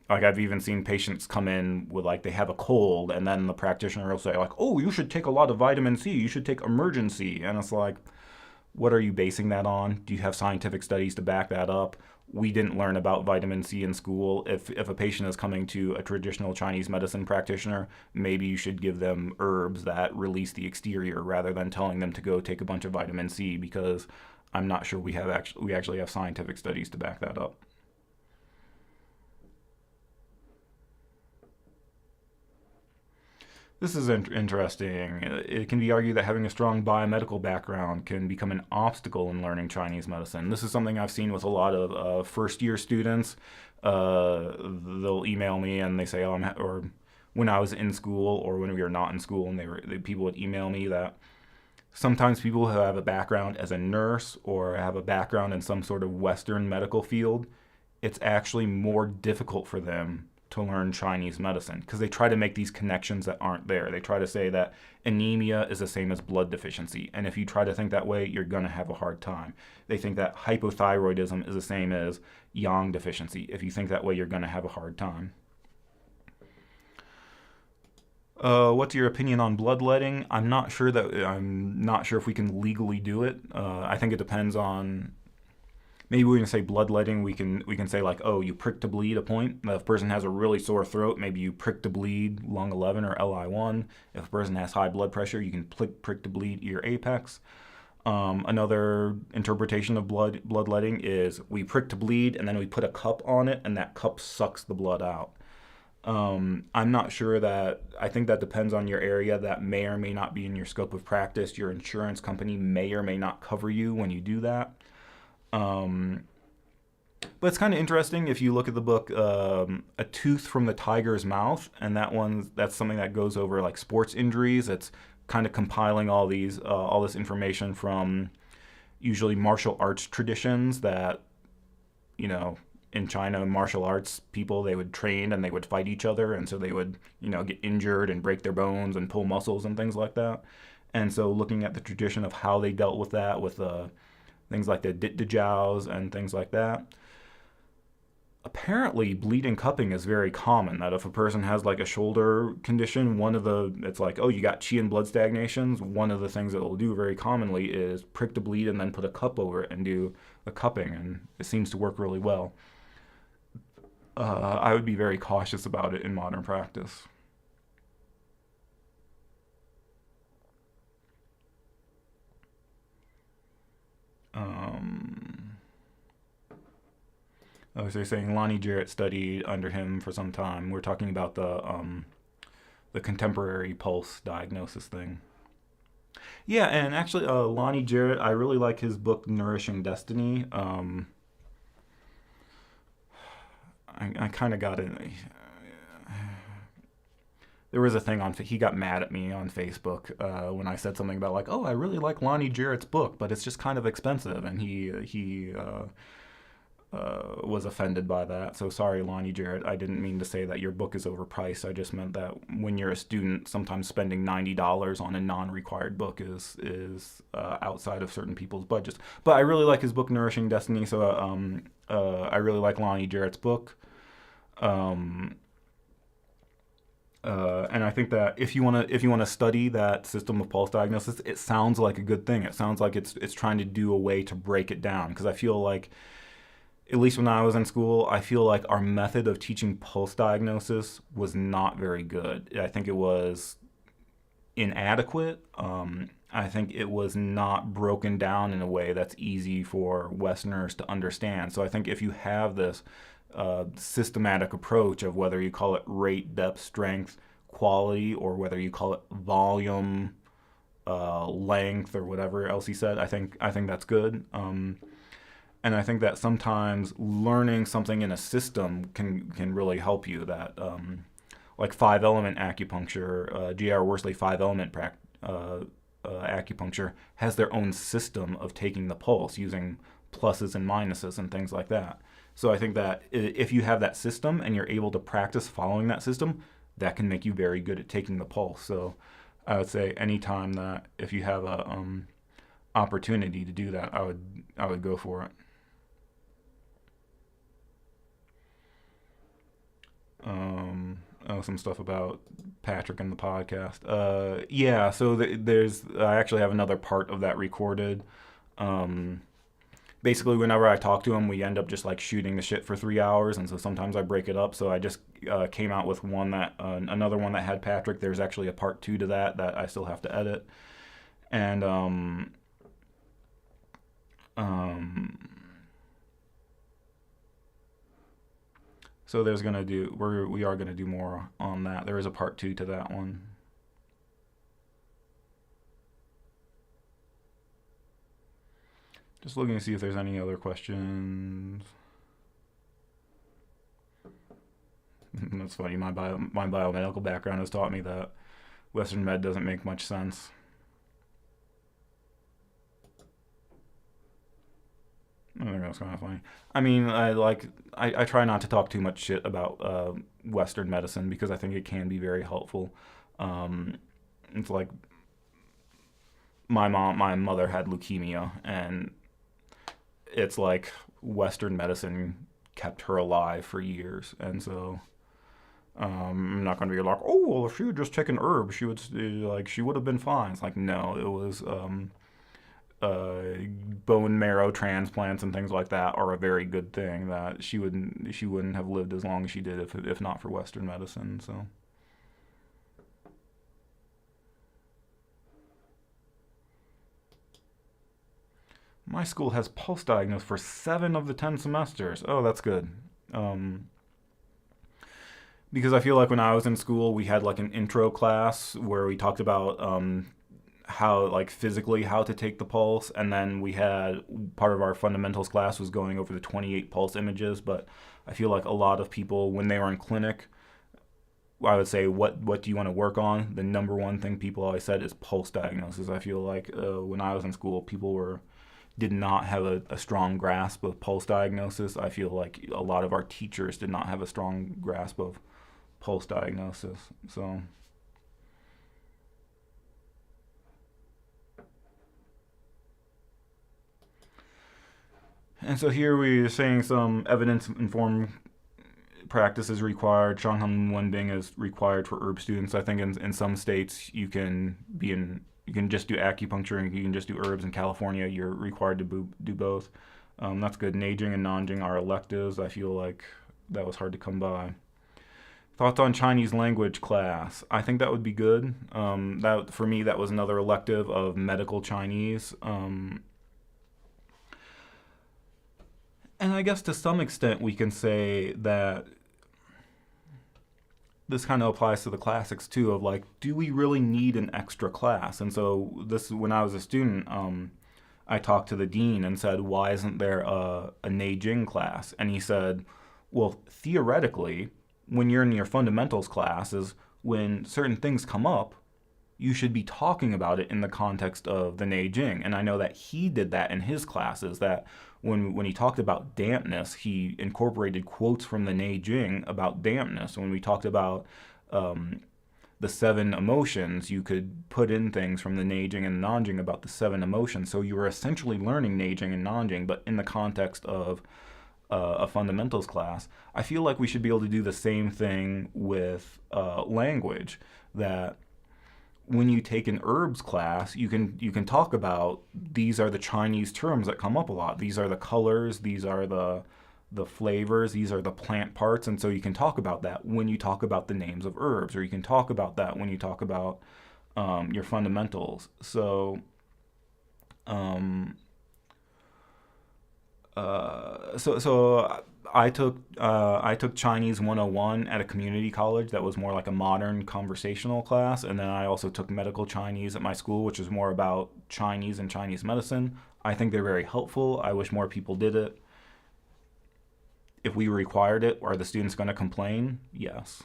like, I've even seen patients come in with, like, they have a cold, and then the practitioner will say, like, oh, you should take a lot of vitamin C, you should take Emergen-C. And it's like, what are you basing that on? Do you have scientific studies to back that up? We didn't learn about vitamin C in school. If a patient is coming to a traditional Chinese medicine practitioner, maybe you should give them herbs that release the exterior rather than telling them to go take a bunch of vitamin C, because I'm not sure we actually have scientific studies to back that up. This is interesting. It can be argued that having a strong biomedical background can become an obstacle in learning Chinese medicine. This is something I've seen with a lot of first-year students. They'll email me and they say, or when I was in school or when we were not in school, and people would email me that sometimes people who have a background as a nurse or have a background in some sort of Western medical field, it's actually more difficult for them to learn Chinese medicine, because they try to make these connections that aren't there. They try to say that anemia is the same as blood deficiency, and if you try to think that way, you're going to have a hard time. They think that hypothyroidism is the same as yang deficiency. If you think that way, you're going to have a hard time. What's your opinion on bloodletting? I'm not sure if we can legally do it. I think it depends on. Maybe we can say bloodletting. We can say, like, oh, you prick to bleed a point. If a person has a really sore throat, maybe you prick to bleed lung 11 or LI1. If a person has high blood pressure, you can prick to bleed ear apex. Another interpretation of bloodletting is we prick to bleed and then we put a cup on it, and that cup sucks the blood out. I'm not sure that. I think that depends on your area. That may or may not be in your scope of practice. Your insurance company may or may not cover you when you do that. But it's kind of interesting if you look at the book A Tooth from the Tiger's Mouth, and that's something that goes over like sports injuries. It's kind of compiling all this information from usually martial arts traditions that, you know, in China, martial arts people, they would train and they would fight each other, and so they would, get injured and break their bones and pull muscles and things like that. And so looking at the tradition of how they dealt with that, with things like the Dietary and things like that. Apparently, bleeding cupping is very common. That if a person has like a shoulder condition, it's like, oh, you got chi and blood stagnations. One of the things that they'll do very commonly is prick the bleed and then put a cup over it and do the cupping, and it seems to work really well. I would be very cautious about it in modern practice. Um, oh, so you're saying Lonnie Jarrett studied under him for some time. We're talking about the contemporary pulse diagnosis thing. Yeah, and actually, Lonnie Jarrett, I really like his book Nourishing Destiny. I kind of got it. There was a thing he got mad at me on Facebook when I said something about like, oh, I really like Lonnie Jarrett's book, but it's just kind of expensive, and he was offended by that. So sorry, Lonnie Jarrett. I didn't mean to say that your book is overpriced. I just meant that when you're a student, sometimes spending $90 on a non-required book is outside of certain people's budgets. But I really like his book Nourishing Destiny. So I really like Lonnie Jarrett's book. And I think that if you wanna study that system of pulse diagnosis, it sounds like a good thing. It sounds like it's trying to do a way to break it down, because I feel like, at least when I was in school, I feel like our method of teaching pulse diagnosis was not very good. I think it was inadequate. I think it was not broken down in a way that's easy for Westerners to understand. So I think if you have this systematic approach of whether you call it rate, depth, strength, quality, or whether you call it volume, length, or whatever else he said, I think that's good. And I think that sometimes learning something in a system can really help you. That like 5-element acupuncture, J.R. Worsley 5-element acupuncture has their own system of taking the pulse using pluses and minuses and things like that. So I think that if you have that system and you're able to practice following that system, that can make you very good at taking the pulse. So I would say anytime that if you have a opportunity to do that, I would go for it. Some stuff about Patrick and the podcast. Yeah, so I actually have another part of that recorded. Basically, whenever I talk to him, we end up just like shooting the shit for 3 hours, and so sometimes I break it up. So I just came out with another one that had Patrick. There's actually a part 2 to that I still have to edit, and so we are gonna do more on that. There is a part 2 to that one. Just looking to see if there's any other questions. That's funny. My biomedical background has taught me that Western med doesn't make much sense. I think that's kind of funny. I mean, I try not to talk too much shit about Western medicine because I think it can be very helpful. It's like my mother had leukemia, and it's like Western medicine kept her alive for years, and so I'm not going to be like, oh, well, if she had just taken herbs, she would have been fine. It's like, no, it was bone marrow transplants and things like that are a very good thing. That she wouldn't have lived as long as she did if not for Western medicine. So. My school has pulse diagnosis for 7 of the 10 semesters. Oh, that's good. Because I feel like when I was in school, we had like an intro class where we talked about how, like, physically how to take the pulse, and then we had part of our fundamentals class was going over the 28 pulse images. But I feel like a lot of people, when they were in clinic, I would say, what do you want to work on? The number one thing people always said is pulse diagnosis. I feel like when I was in school, people did not have a strong grasp of pulse diagnosis. I feel like a lot of our teachers did not have a strong grasp of pulse diagnosis. So. And so here we're saying some evidence-informed practice is required. Shanghang Wenbing is required for herb students. I think in some states you can just do acupuncture and you can just do herbs. In California, you're required to do both. That's good. Neijing and Nanjing are electives. I feel like that was hard to come by. Thoughts on Chinese language class? I think that would be good. That for me, that was another elective of medical Chinese. And I guess to some extent we can say that this kind of applies to the classics too, of like, do we really need an extra class? And so when I was a student, I talked to the dean and said, why isn't there a Neijing class? And he said, well, theoretically, when you're in your fundamentals classes, when certain things come up, you should be talking about it in the context of the Neijing. And I know that he did that in his classes, that when he talked about dampness, he incorporated quotes from the Neijing about dampness. When we talked about the 7 emotions, you could put in things from the Neijing and Nanjing about the 7 emotions. So you were essentially learning Neijing and Nanjing, but in the context of a fundamentals class. I feel like we should be able to do the same thing with language, that when you take an herbs class, you can talk about, these are the Chinese terms that come up a lot. These are the colors, these are the flavors, these are the plant parts, and so you can talk about that when you talk about the names of herbs, or you can talk about that when you talk about your fundamentals. So I took Chinese 101 at a community college that was more like a modern conversational class, and then I also took medical Chinese at my school, which is more about Chinese and Chinese medicine. I think they're very helpful. I wish more people did it. If we required it, are the students going to complain? Yes.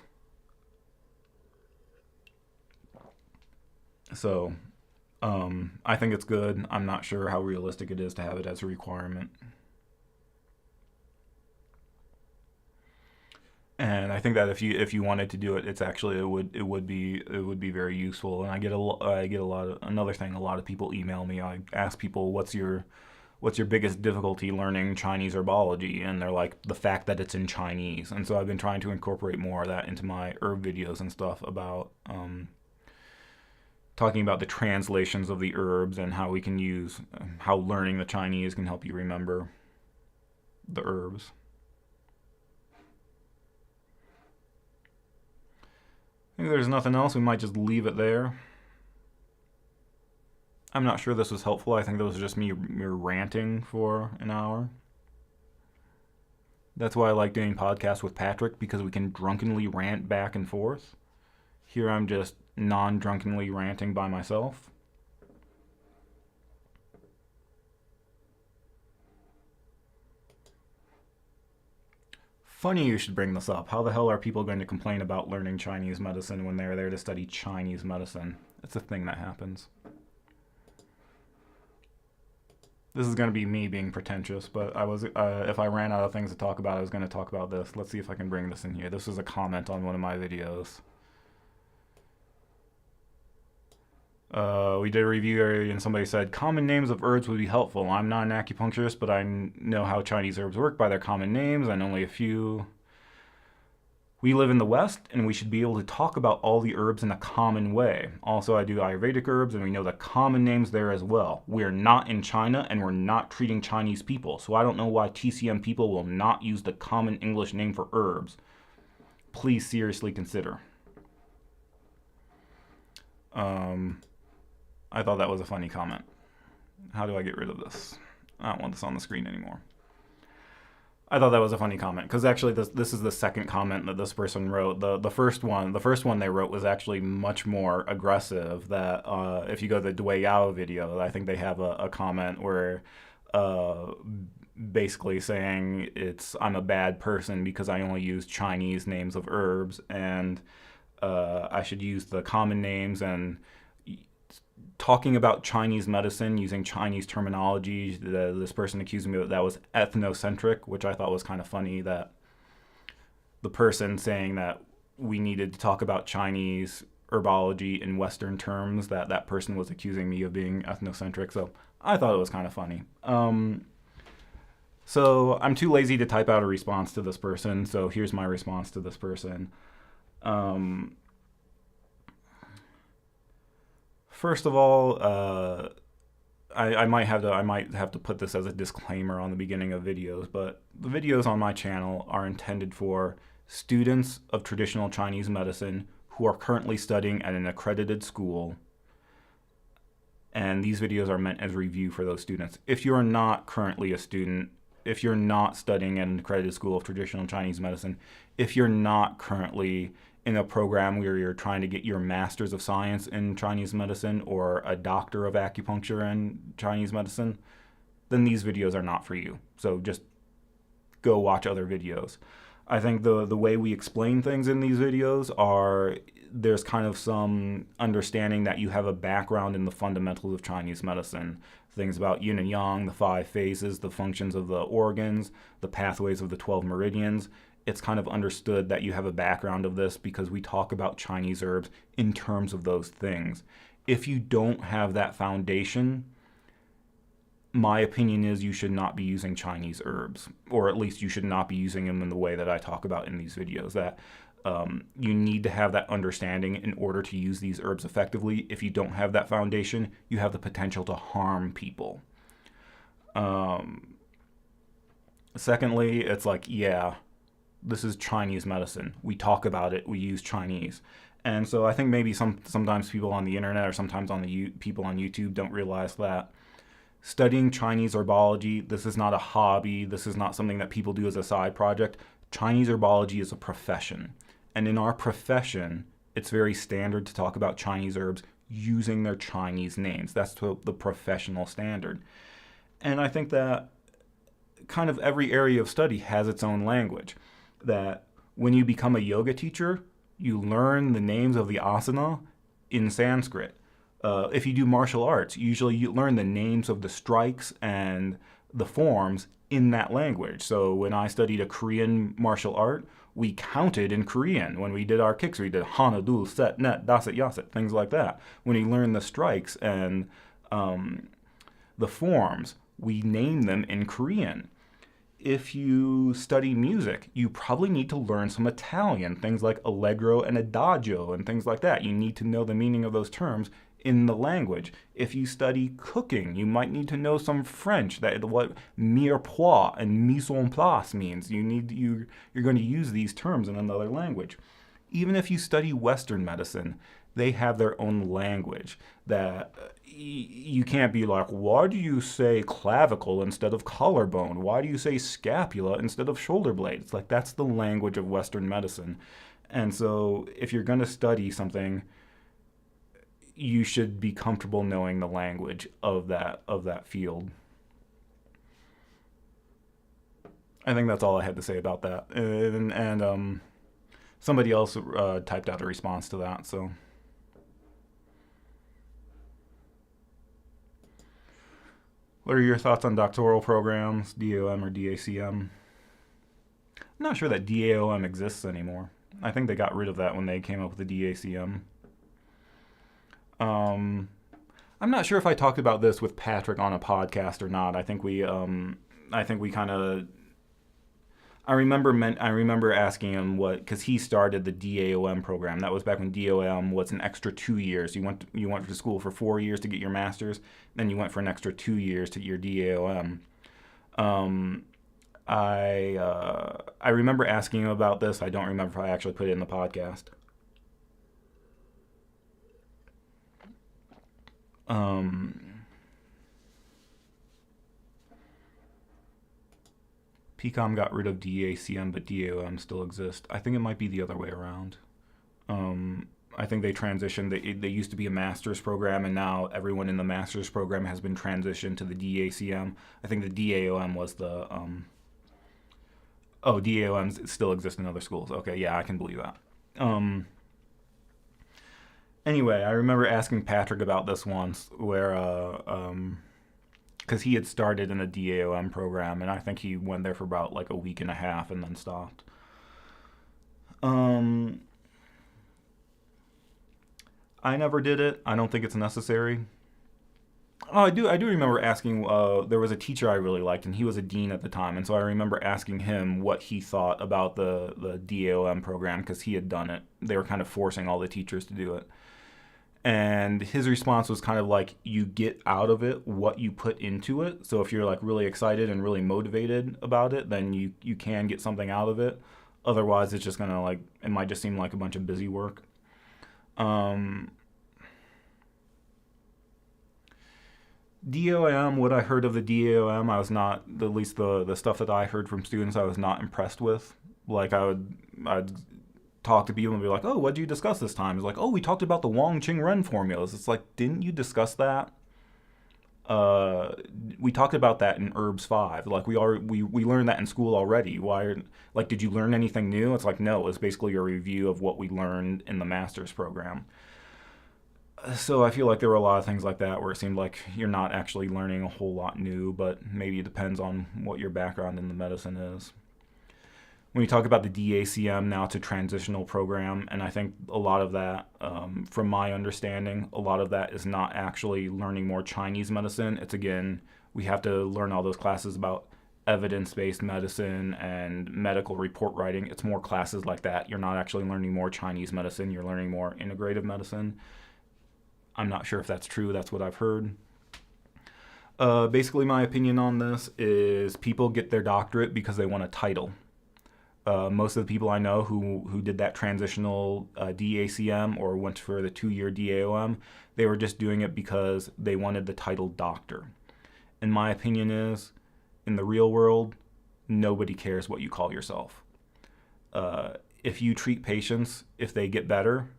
So I think it's good. I'm not sure how realistic it is to have it as a requirement. And I think that if you wanted to do it, it would be very useful. And I get a lot of another thing. A lot of people email me. I ask people, what's your biggest difficulty learning Chinese herbology? And they're like, the fact that it's in Chinese. And so I've been trying to incorporate more of that into my herb videos and stuff, about talking about the translations of the herbs and how we can use how learning the Chinese can help you remember the herbs. I think there's nothing else. We might just leave it there. I'm not sure this was helpful. I think that was just me ranting for an hour. That's why I like doing podcasts with Patrick, because we can drunkenly rant back and forth. Here I'm just non-drunkenly ranting by myself. Funny you should bring this up. How the hell are people going to complain about learning Chinese medicine when they're there to study Chinese medicine? It's a thing that happens. This is going to be me being pretentious, but if I ran out of things to talk about, I was going to talk about this. Let's see if I can bring this in here. This was a comment on one of my videos. We did a review and somebody said, common names of herbs would be helpful. I'm not an acupuncturist, but I know how Chinese herbs work by their common names. I know only a few. We live in the West, and we should be able to talk about all the herbs in a common way. Also, I do Ayurvedic herbs, and we know the common names there as well. We're not in China, and we're not treating Chinese people, so I don't know why TCM people will not use the common English name for herbs. Please seriously consider. I thought that was a funny comment. How do I get rid of this? I don't want this on the screen anymore. I thought that was a funny comment because actually this is the second comment that this person wrote. The first one they wrote was actually much more aggressive. That if you go to the Dway Yao video, I think they have a comment where uh, basically saying I'm a bad person because I only use Chinese names of herbs and I should use the common names, and talking about Chinese medicine using Chinese terminology. This person accused me that was ethnocentric, which I thought was kind of funny. That the person saying that we needed to talk about Chinese herbology in Western terms, that person was accusing me of being ethnocentric. So I thought it was kind of funny. So I'm too lazy to type out a response to this person. So here's my response to this person. First of all, I might have to put this as a disclaimer on the beginning of videos, but the videos on my channel are intended for students of traditional Chinese medicine who are currently studying at an accredited school, and these videos are meant as review for those students. If you're not currently a student, if you're not studying at an accredited school of traditional Chinese medicine, if you're not currently in a program where you're trying to get your master's of science in Chinese medicine or a doctor of acupuncture in Chinese medicine, then these videos are not for you. So just go watch other videos. I think the way we explain things in these videos are there's kind of some understanding that you have a background in the fundamentals of Chinese medicine. Things about yin and yang, the 5 phases, the functions of the organs, the pathways of the 12 meridians. It's kind of understood that you have a background of this because we talk about Chinese herbs in terms of those things. If you don't have that foundation, my opinion is you should not be using Chinese herbs, or at least you should not be using them in the way that I talk about in these videos. That you need to have that understanding in order to use these herbs effectively. If you don't have that foundation, you have the potential to harm people. Secondly, it's like, yeah, this is Chinese medicine. We talk about it. We use Chinese. And so I think maybe sometimes people on the internet or sometimes people on YouTube don't realize that studying Chinese herbology, this is not a hobby. This is not something that people do as a side project. Chinese herbology is a profession. And in our profession, it's very standard to talk about Chinese herbs using their Chinese names. That's the professional standard. And I think that kind of every area of study has its own language. That when you become a yoga teacher, you learn the names of the asana in Sanskrit. If you do martial arts, usually you learn the names of the strikes and the forms in that language. So when I studied a Korean martial art, we counted in Korean. When we did our kicks, we did hana, dul, set, net, daset, yaset, things like that. When we learn the strikes and the forms, we name them in Korean. If you study music, you probably need to learn some Italian, things like allegro and adagio and things like that. You need to know the meaning of those terms in the language. If you study cooking, you might need to know some French, that what mirepoix and mise en place means. You're going to use these terms in another language. Even if you study Western medicine, they have their own language that you can't be like, why do you say clavicle instead of collarbone? Why do you say scapula instead of shoulder blade? It's like, that's the language of Western medicine. And so if you're going to study something, you should be comfortable knowing the language of that field. I think that's all I had to say about that. And somebody else typed out a response to that, so. What are your thoughts on doctoral programs, DAOM or DACM? I'm not sure that DAOM exists anymore. I think they got rid of that when they came up with the DACM. I'm not sure if I talked about this with Patrick on a podcast or not. I think we kind of. I remember asking him because he started the DAOM program. That was back when DAOM was an extra 2 years. You went to school for 4 years to get your master's, then you went for an extra 2 years to get your DAOM. I remember asking him about this. I don't remember if I actually put it in the podcast. PCOM got rid of DACM, but DAOM still exists. I think it might be the other way around. I think they transitioned. They used to be a master's program, and now everyone in the master's program has been transitioned to the DACM. I think the DAOM was the... Oh, DAOMs still exist in other schools. Okay, yeah, I can believe that. Anyway, I remember asking Patrick about this once, where... because he had started in a DAOM program, and I think he went there for about like a week and a half and then stopped. I never did it. I don't think it's necessary. Oh, I do remember asking, there was a teacher I really liked, and he was a dean at the time, and so I remember asking him what he thought about the DAOM program, because he had done it. They were kind of forcing all the teachers to do it. And his response was kind of like, you get out of it what you put into it. So if you're like really excited and really motivated about it, then you can get something out of it. Otherwise, it's just going to like, it might just seem like a bunch of busy work. DOM, what I heard of the DOM, I was not, at least the stuff that I heard from students, I was not impressed with. Like I'd talk to people and be like, oh, what did you discuss this time? It's like, oh, we talked about the Wong Ching Ren formulas. It's like, didn't you discuss that? We talked about that in Herbs 5. Like we learned that in school already. Like, did you learn anything new? It's like, no, it was basically a review of what we learned in the master's program. So I feel like there were a lot of things like that where it seemed like you're not actually learning a whole lot new, but maybe it depends on what your background in the medicine is. When you talk about the DACM, now it's a transitional program, and I think a lot of that, from my understanding, a lot of that is not actually learning more Chinese medicine. It's, again, we have to learn all those classes about evidence-based medicine and medical report writing. It's more classes like that. You're not actually learning more Chinese medicine. You're learning more integrative medicine. I'm not sure if that's true. That's what I've heard. Basically, my opinion on this is people get their doctorate because they want a title. Most of the people I know who did that transitional DACM or went for the 2-year DAOM, they were just doing it because they wanted the title doctor. And my opinion is, in the real world, nobody cares what you call yourself. If you treat patients, if they get better,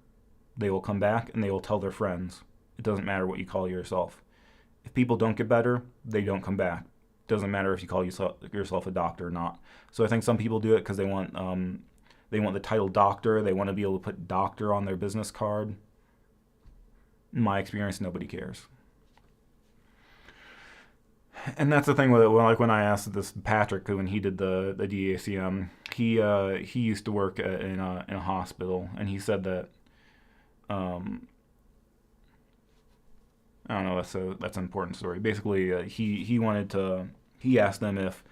they will come back and they will tell their friends. It doesn't matter what you call yourself. If people don't get better, they don't come back. Doesn't matter if you call yourself a doctor or not. So I think some people do it because they want the title doctor. They want to be able to put doctor on their business card. In my experience, nobody cares. And that's the thing with it. Like when I asked this Patrick, when he did the DACM, he used to work in a hospital, and he said that I don't know. That's an important story. Basically, he asked them if,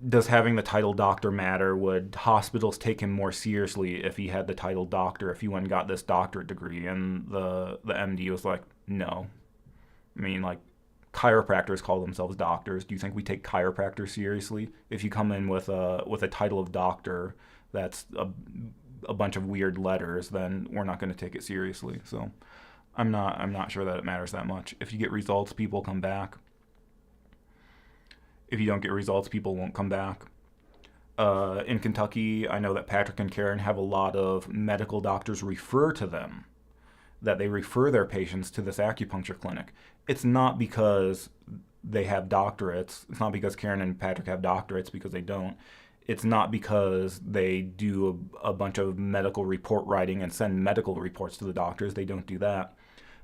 does having the title doctor matter? Would hospitals take him more seriously if he had the title doctor, if he went and got this doctorate degree? And the MD was like, no. I mean, like, chiropractors call themselves doctors. Do you think we take chiropractors seriously? If you come in with a title of doctor that's a bunch of weird letters, then we're not going to take it seriously. So I'm not sure that it matters that much. If you get results, people come back. If you don't get results, people won't come back. In Kentucky, I know that Patrick and Karen have a lot of medical doctors refer to them, that they refer their patients to this acupuncture clinic. It's not because they have doctorates. It's not because Karen and Patrick have doctorates, because they don't. It's not because they do a bunch of medical report writing and send medical reports to the doctors. They don't do that.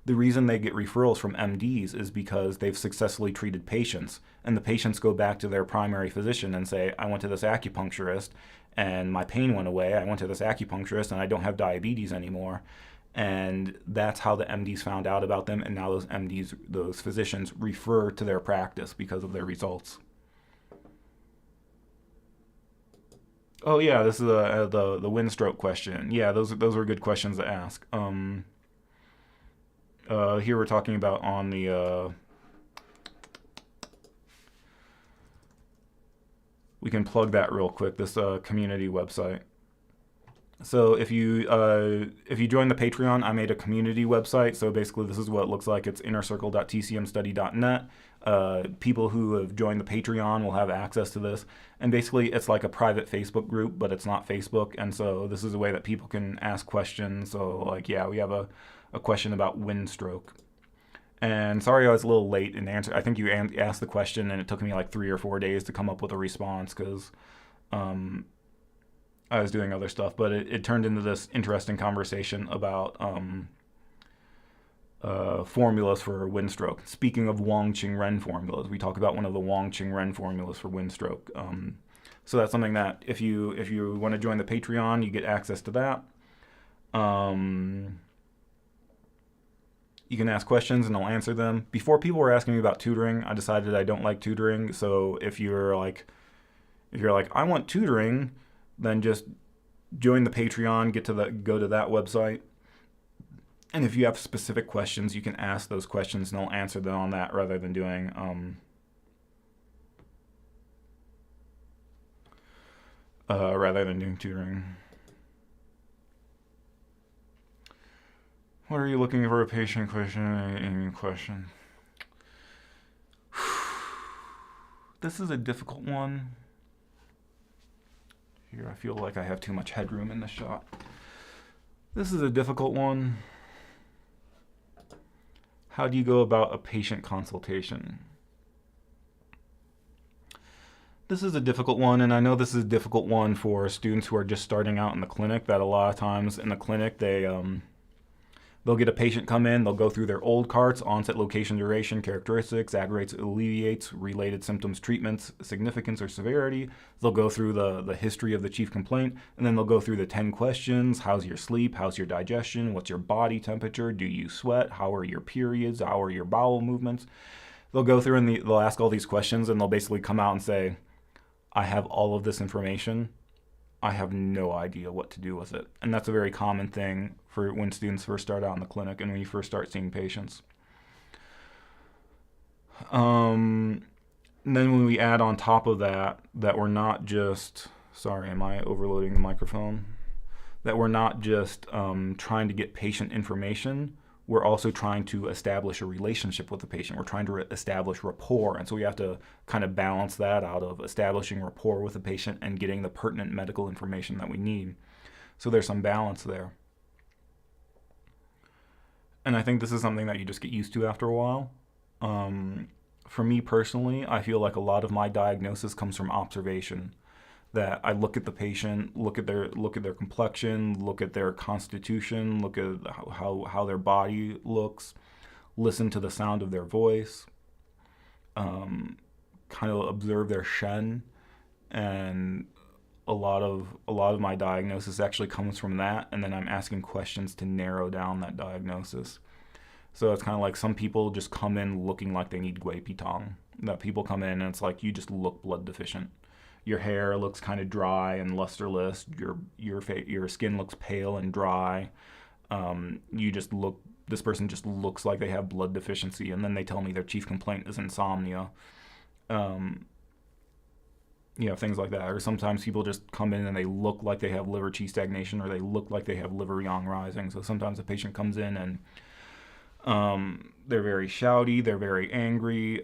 The reason they get referrals from MDs is because they've successfully treated patients, and the patients go back to their primary physician and say, I went to this acupuncturist and my pain went away. I went to this acupuncturist and I don't have diabetes anymore. And that's how the MDs found out about them, and now those physicians refer to their practice because of their results. Oh yeah, this is the windstroke question. Yeah, those are good questions to ask. Here we're talking about on the we can plug that real quick, this community website. So if you join the Patreon, I made a community website. So basically, this is what it looks like. It's innercircle.tcmstudy.net. People who have joined the Patreon will have access to this, and basically, it's like a private Facebook group, but it's not Facebook. And so this is a way that people can ask questions. So like, yeah, we have a question about wind stroke. And sorry I was a little late in answer. I think you asked the question, and it took me like 3 or 4 days to come up with a response because I was doing other stuff, but it turned into this interesting conversation about formulas for wind stroke. Speaking of Wang Qing Ren formulas, we talk about one of the Wang Qing Ren formulas for wind stroke. So that's something that if you want to join the Patreon, you get access to that. You can ask questions and I'll answer them. Before, people were asking me about tutoring. I decided I don't like tutoring. So if you're like, I want tutoring, then just join the Patreon, go to that website. And if you have specific questions, you can ask those questions and I'll answer them on that rather than doing tutoring. What are you looking for? A patient question? Any question? This is a difficult one. Here, I feel like I have too much headroom in the shot. This is a difficult one. How do you go about a patient consultation? This is a difficult one, and I know this is a difficult one for students who are just starting out in the clinic, that a lot of times in the clinic they'll get a patient come in, they'll go through their old carts, onset, location, duration, characteristics, aggravates, alleviates, related symptoms, treatments, significance or severity. They'll go through the history of the chief complaint, and then they'll go through the 10 questions. How's your sleep? How's your digestion? What's your body temperature? Do you sweat? How are your periods? How are your bowel movements? They'll go through and they'll ask all these questions, and they'll basically come out and say, I have all of this information. I have no idea what to do with it. And that's a very common thing for when students first start out in the clinic and when you first start seeing patients. And then when we add on top of that we're not just, sorry, am I overloading the microphone? That we're not just trying to get patient information, we're also trying to establish a relationship with the patient. We're trying to establish rapport. And so we have to kind of balance that out of establishing rapport with the patient and getting the pertinent medical information that we need. So there's some balance there. And I think this is something that you just get used to after a while. For me personally, I feel like a lot of my diagnosis comes from observation. That I look at the patient, look at their complexion, look at their constitution, look at how their body looks, listen to the sound of their voice, kind of observe their shen, and a lot of my diagnosis actually comes from that, and then I'm asking questions to narrow down that diagnosis. So it's kind of like some people just come in looking like they need gui pitong. That people come in and it's like you just look blood deficient. Your hair looks kind of dry and lusterless. Your skin looks pale and dry. This person just looks like they have blood deficiency, and then they tell me their chief complaint is insomnia. Things like that. Or sometimes people just come in and they look like they have liver qi stagnation, or they look like they have liver yang rising. So sometimes a patient comes in and they're very shouty, they're very angry,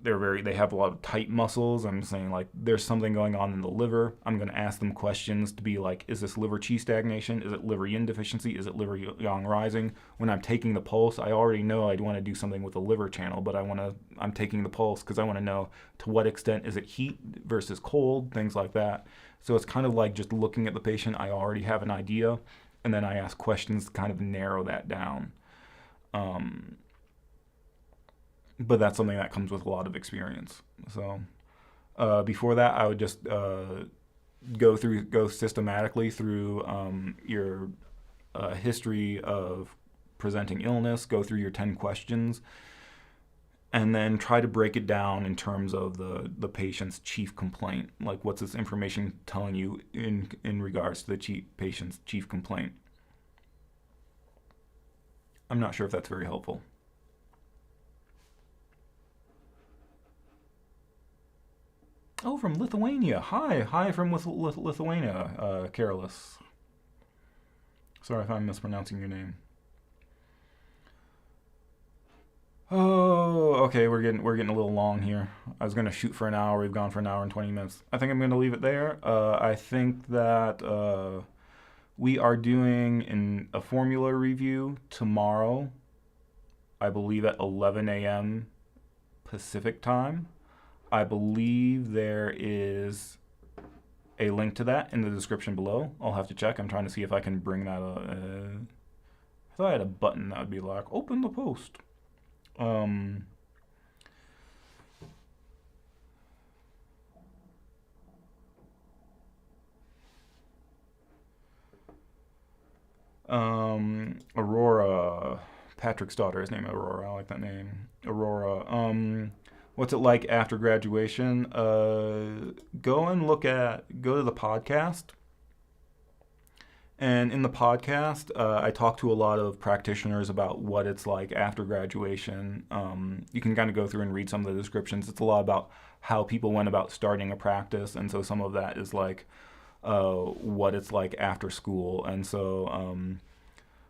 they have a lot of tight muscles. I'm saying like there's something going on in the liver. I'm going to ask them questions to be like, is this liver qi stagnation? Is it liver yin deficiency? Is it liver yang rising? When I'm taking the pulse, I already know I'd want to do something with the liver channel, but I'm taking the pulse because I want to know to what extent is it heat versus cold, things like that. So it's kind of like just looking at the patient, I already have an idea, and then I ask questions to kind of narrow that down. But that's something that comes with a lot of experience. So before that, I would just go systematically through your history of presenting illness, go through your 10 questions, and then try to break it down in terms of the patient's chief complaint. Like, what's this information telling you in regards to the patient's chief complaint? I'm not sure if that's very helpful. Oh, from Lithuania. Hi from Lithuania, Carolus. Sorry if I'm mispronouncing your name. Oh, okay. We're getting a little long here. I was gonna shoot for an hour. We've gone for an hour and 20 minutes. I think I'm gonna leave it there. I think that we are doing a formula review tomorrow. I believe at 11 a.m. Pacific time. I believe there is a link to that in the description below. I'll have to check. I'm trying to see if I can bring that up. I thought I had a button that would be like, open the post. Aurora, Patrick's daughter is named Aurora. I like that name, Aurora. What's it like after graduation? Go to the podcast. And in the podcast, I talk to a lot of practitioners about what it's like after graduation. You can kind of go through and read some of the descriptions. It's a lot about how people went about starting a practice. And so some of that is like what it's like after school. And so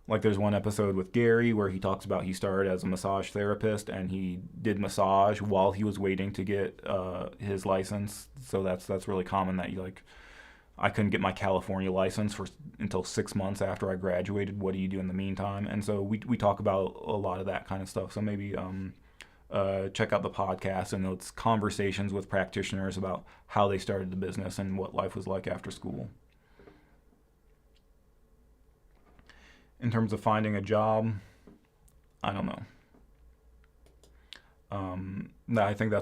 like there's one episode with Gary where he talks about he started as a massage therapist and he did massage while he was waiting to get his license. So that's really common that you like, I couldn't get my California license until 6 months after I graduated. What do you do in the meantime? And so we talk about a lot of that kind of stuff. So maybe check out the podcast, and it's conversations with practitioners about how they started the business and what life was like after school. In terms of finding a job, I don't know. I think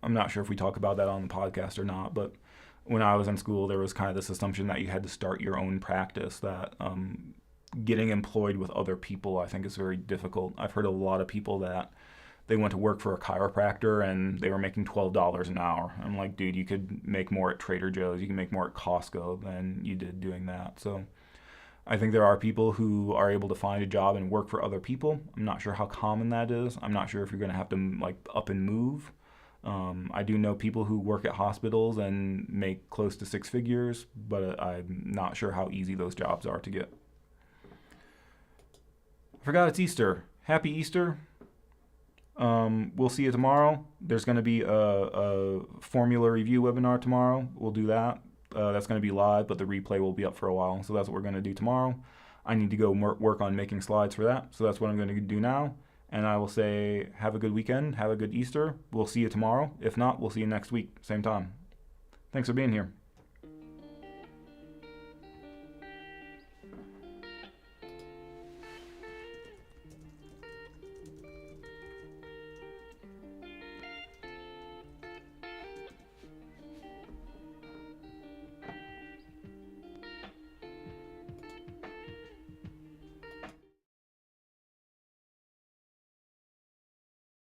I'm not sure if we talk about that on the podcast or not, but when I was in school, there was kind of this assumption that you had to start your own practice, that getting employed with other people, I think, is very difficult. I've heard a lot of people that they went to work for a chiropractor and they were making $12 an hour. I'm like, dude, you could make more at Trader Joe's. You can make more at Costco than you did doing that. So I think there are people who are able to find a job and work for other people. I'm not sure how common that is. I'm not sure if you're going to have to like up and move. I do know people who work at hospitals and make close to 6 figures, but I'm not sure how easy those jobs are to get. I forgot it's Easter. Happy Easter. We'll see you tomorrow. There's going to be a formula review webinar tomorrow. We'll do that. That's going to be live, but the replay will be up for a while. So that's what we're going to do tomorrow. I need to go work on making slides for that. So that's what I'm going to do now. And I will say, have a good weekend. Have a good Easter. We'll see you tomorrow. If not, we'll see you next week, same time. Thanks for being here.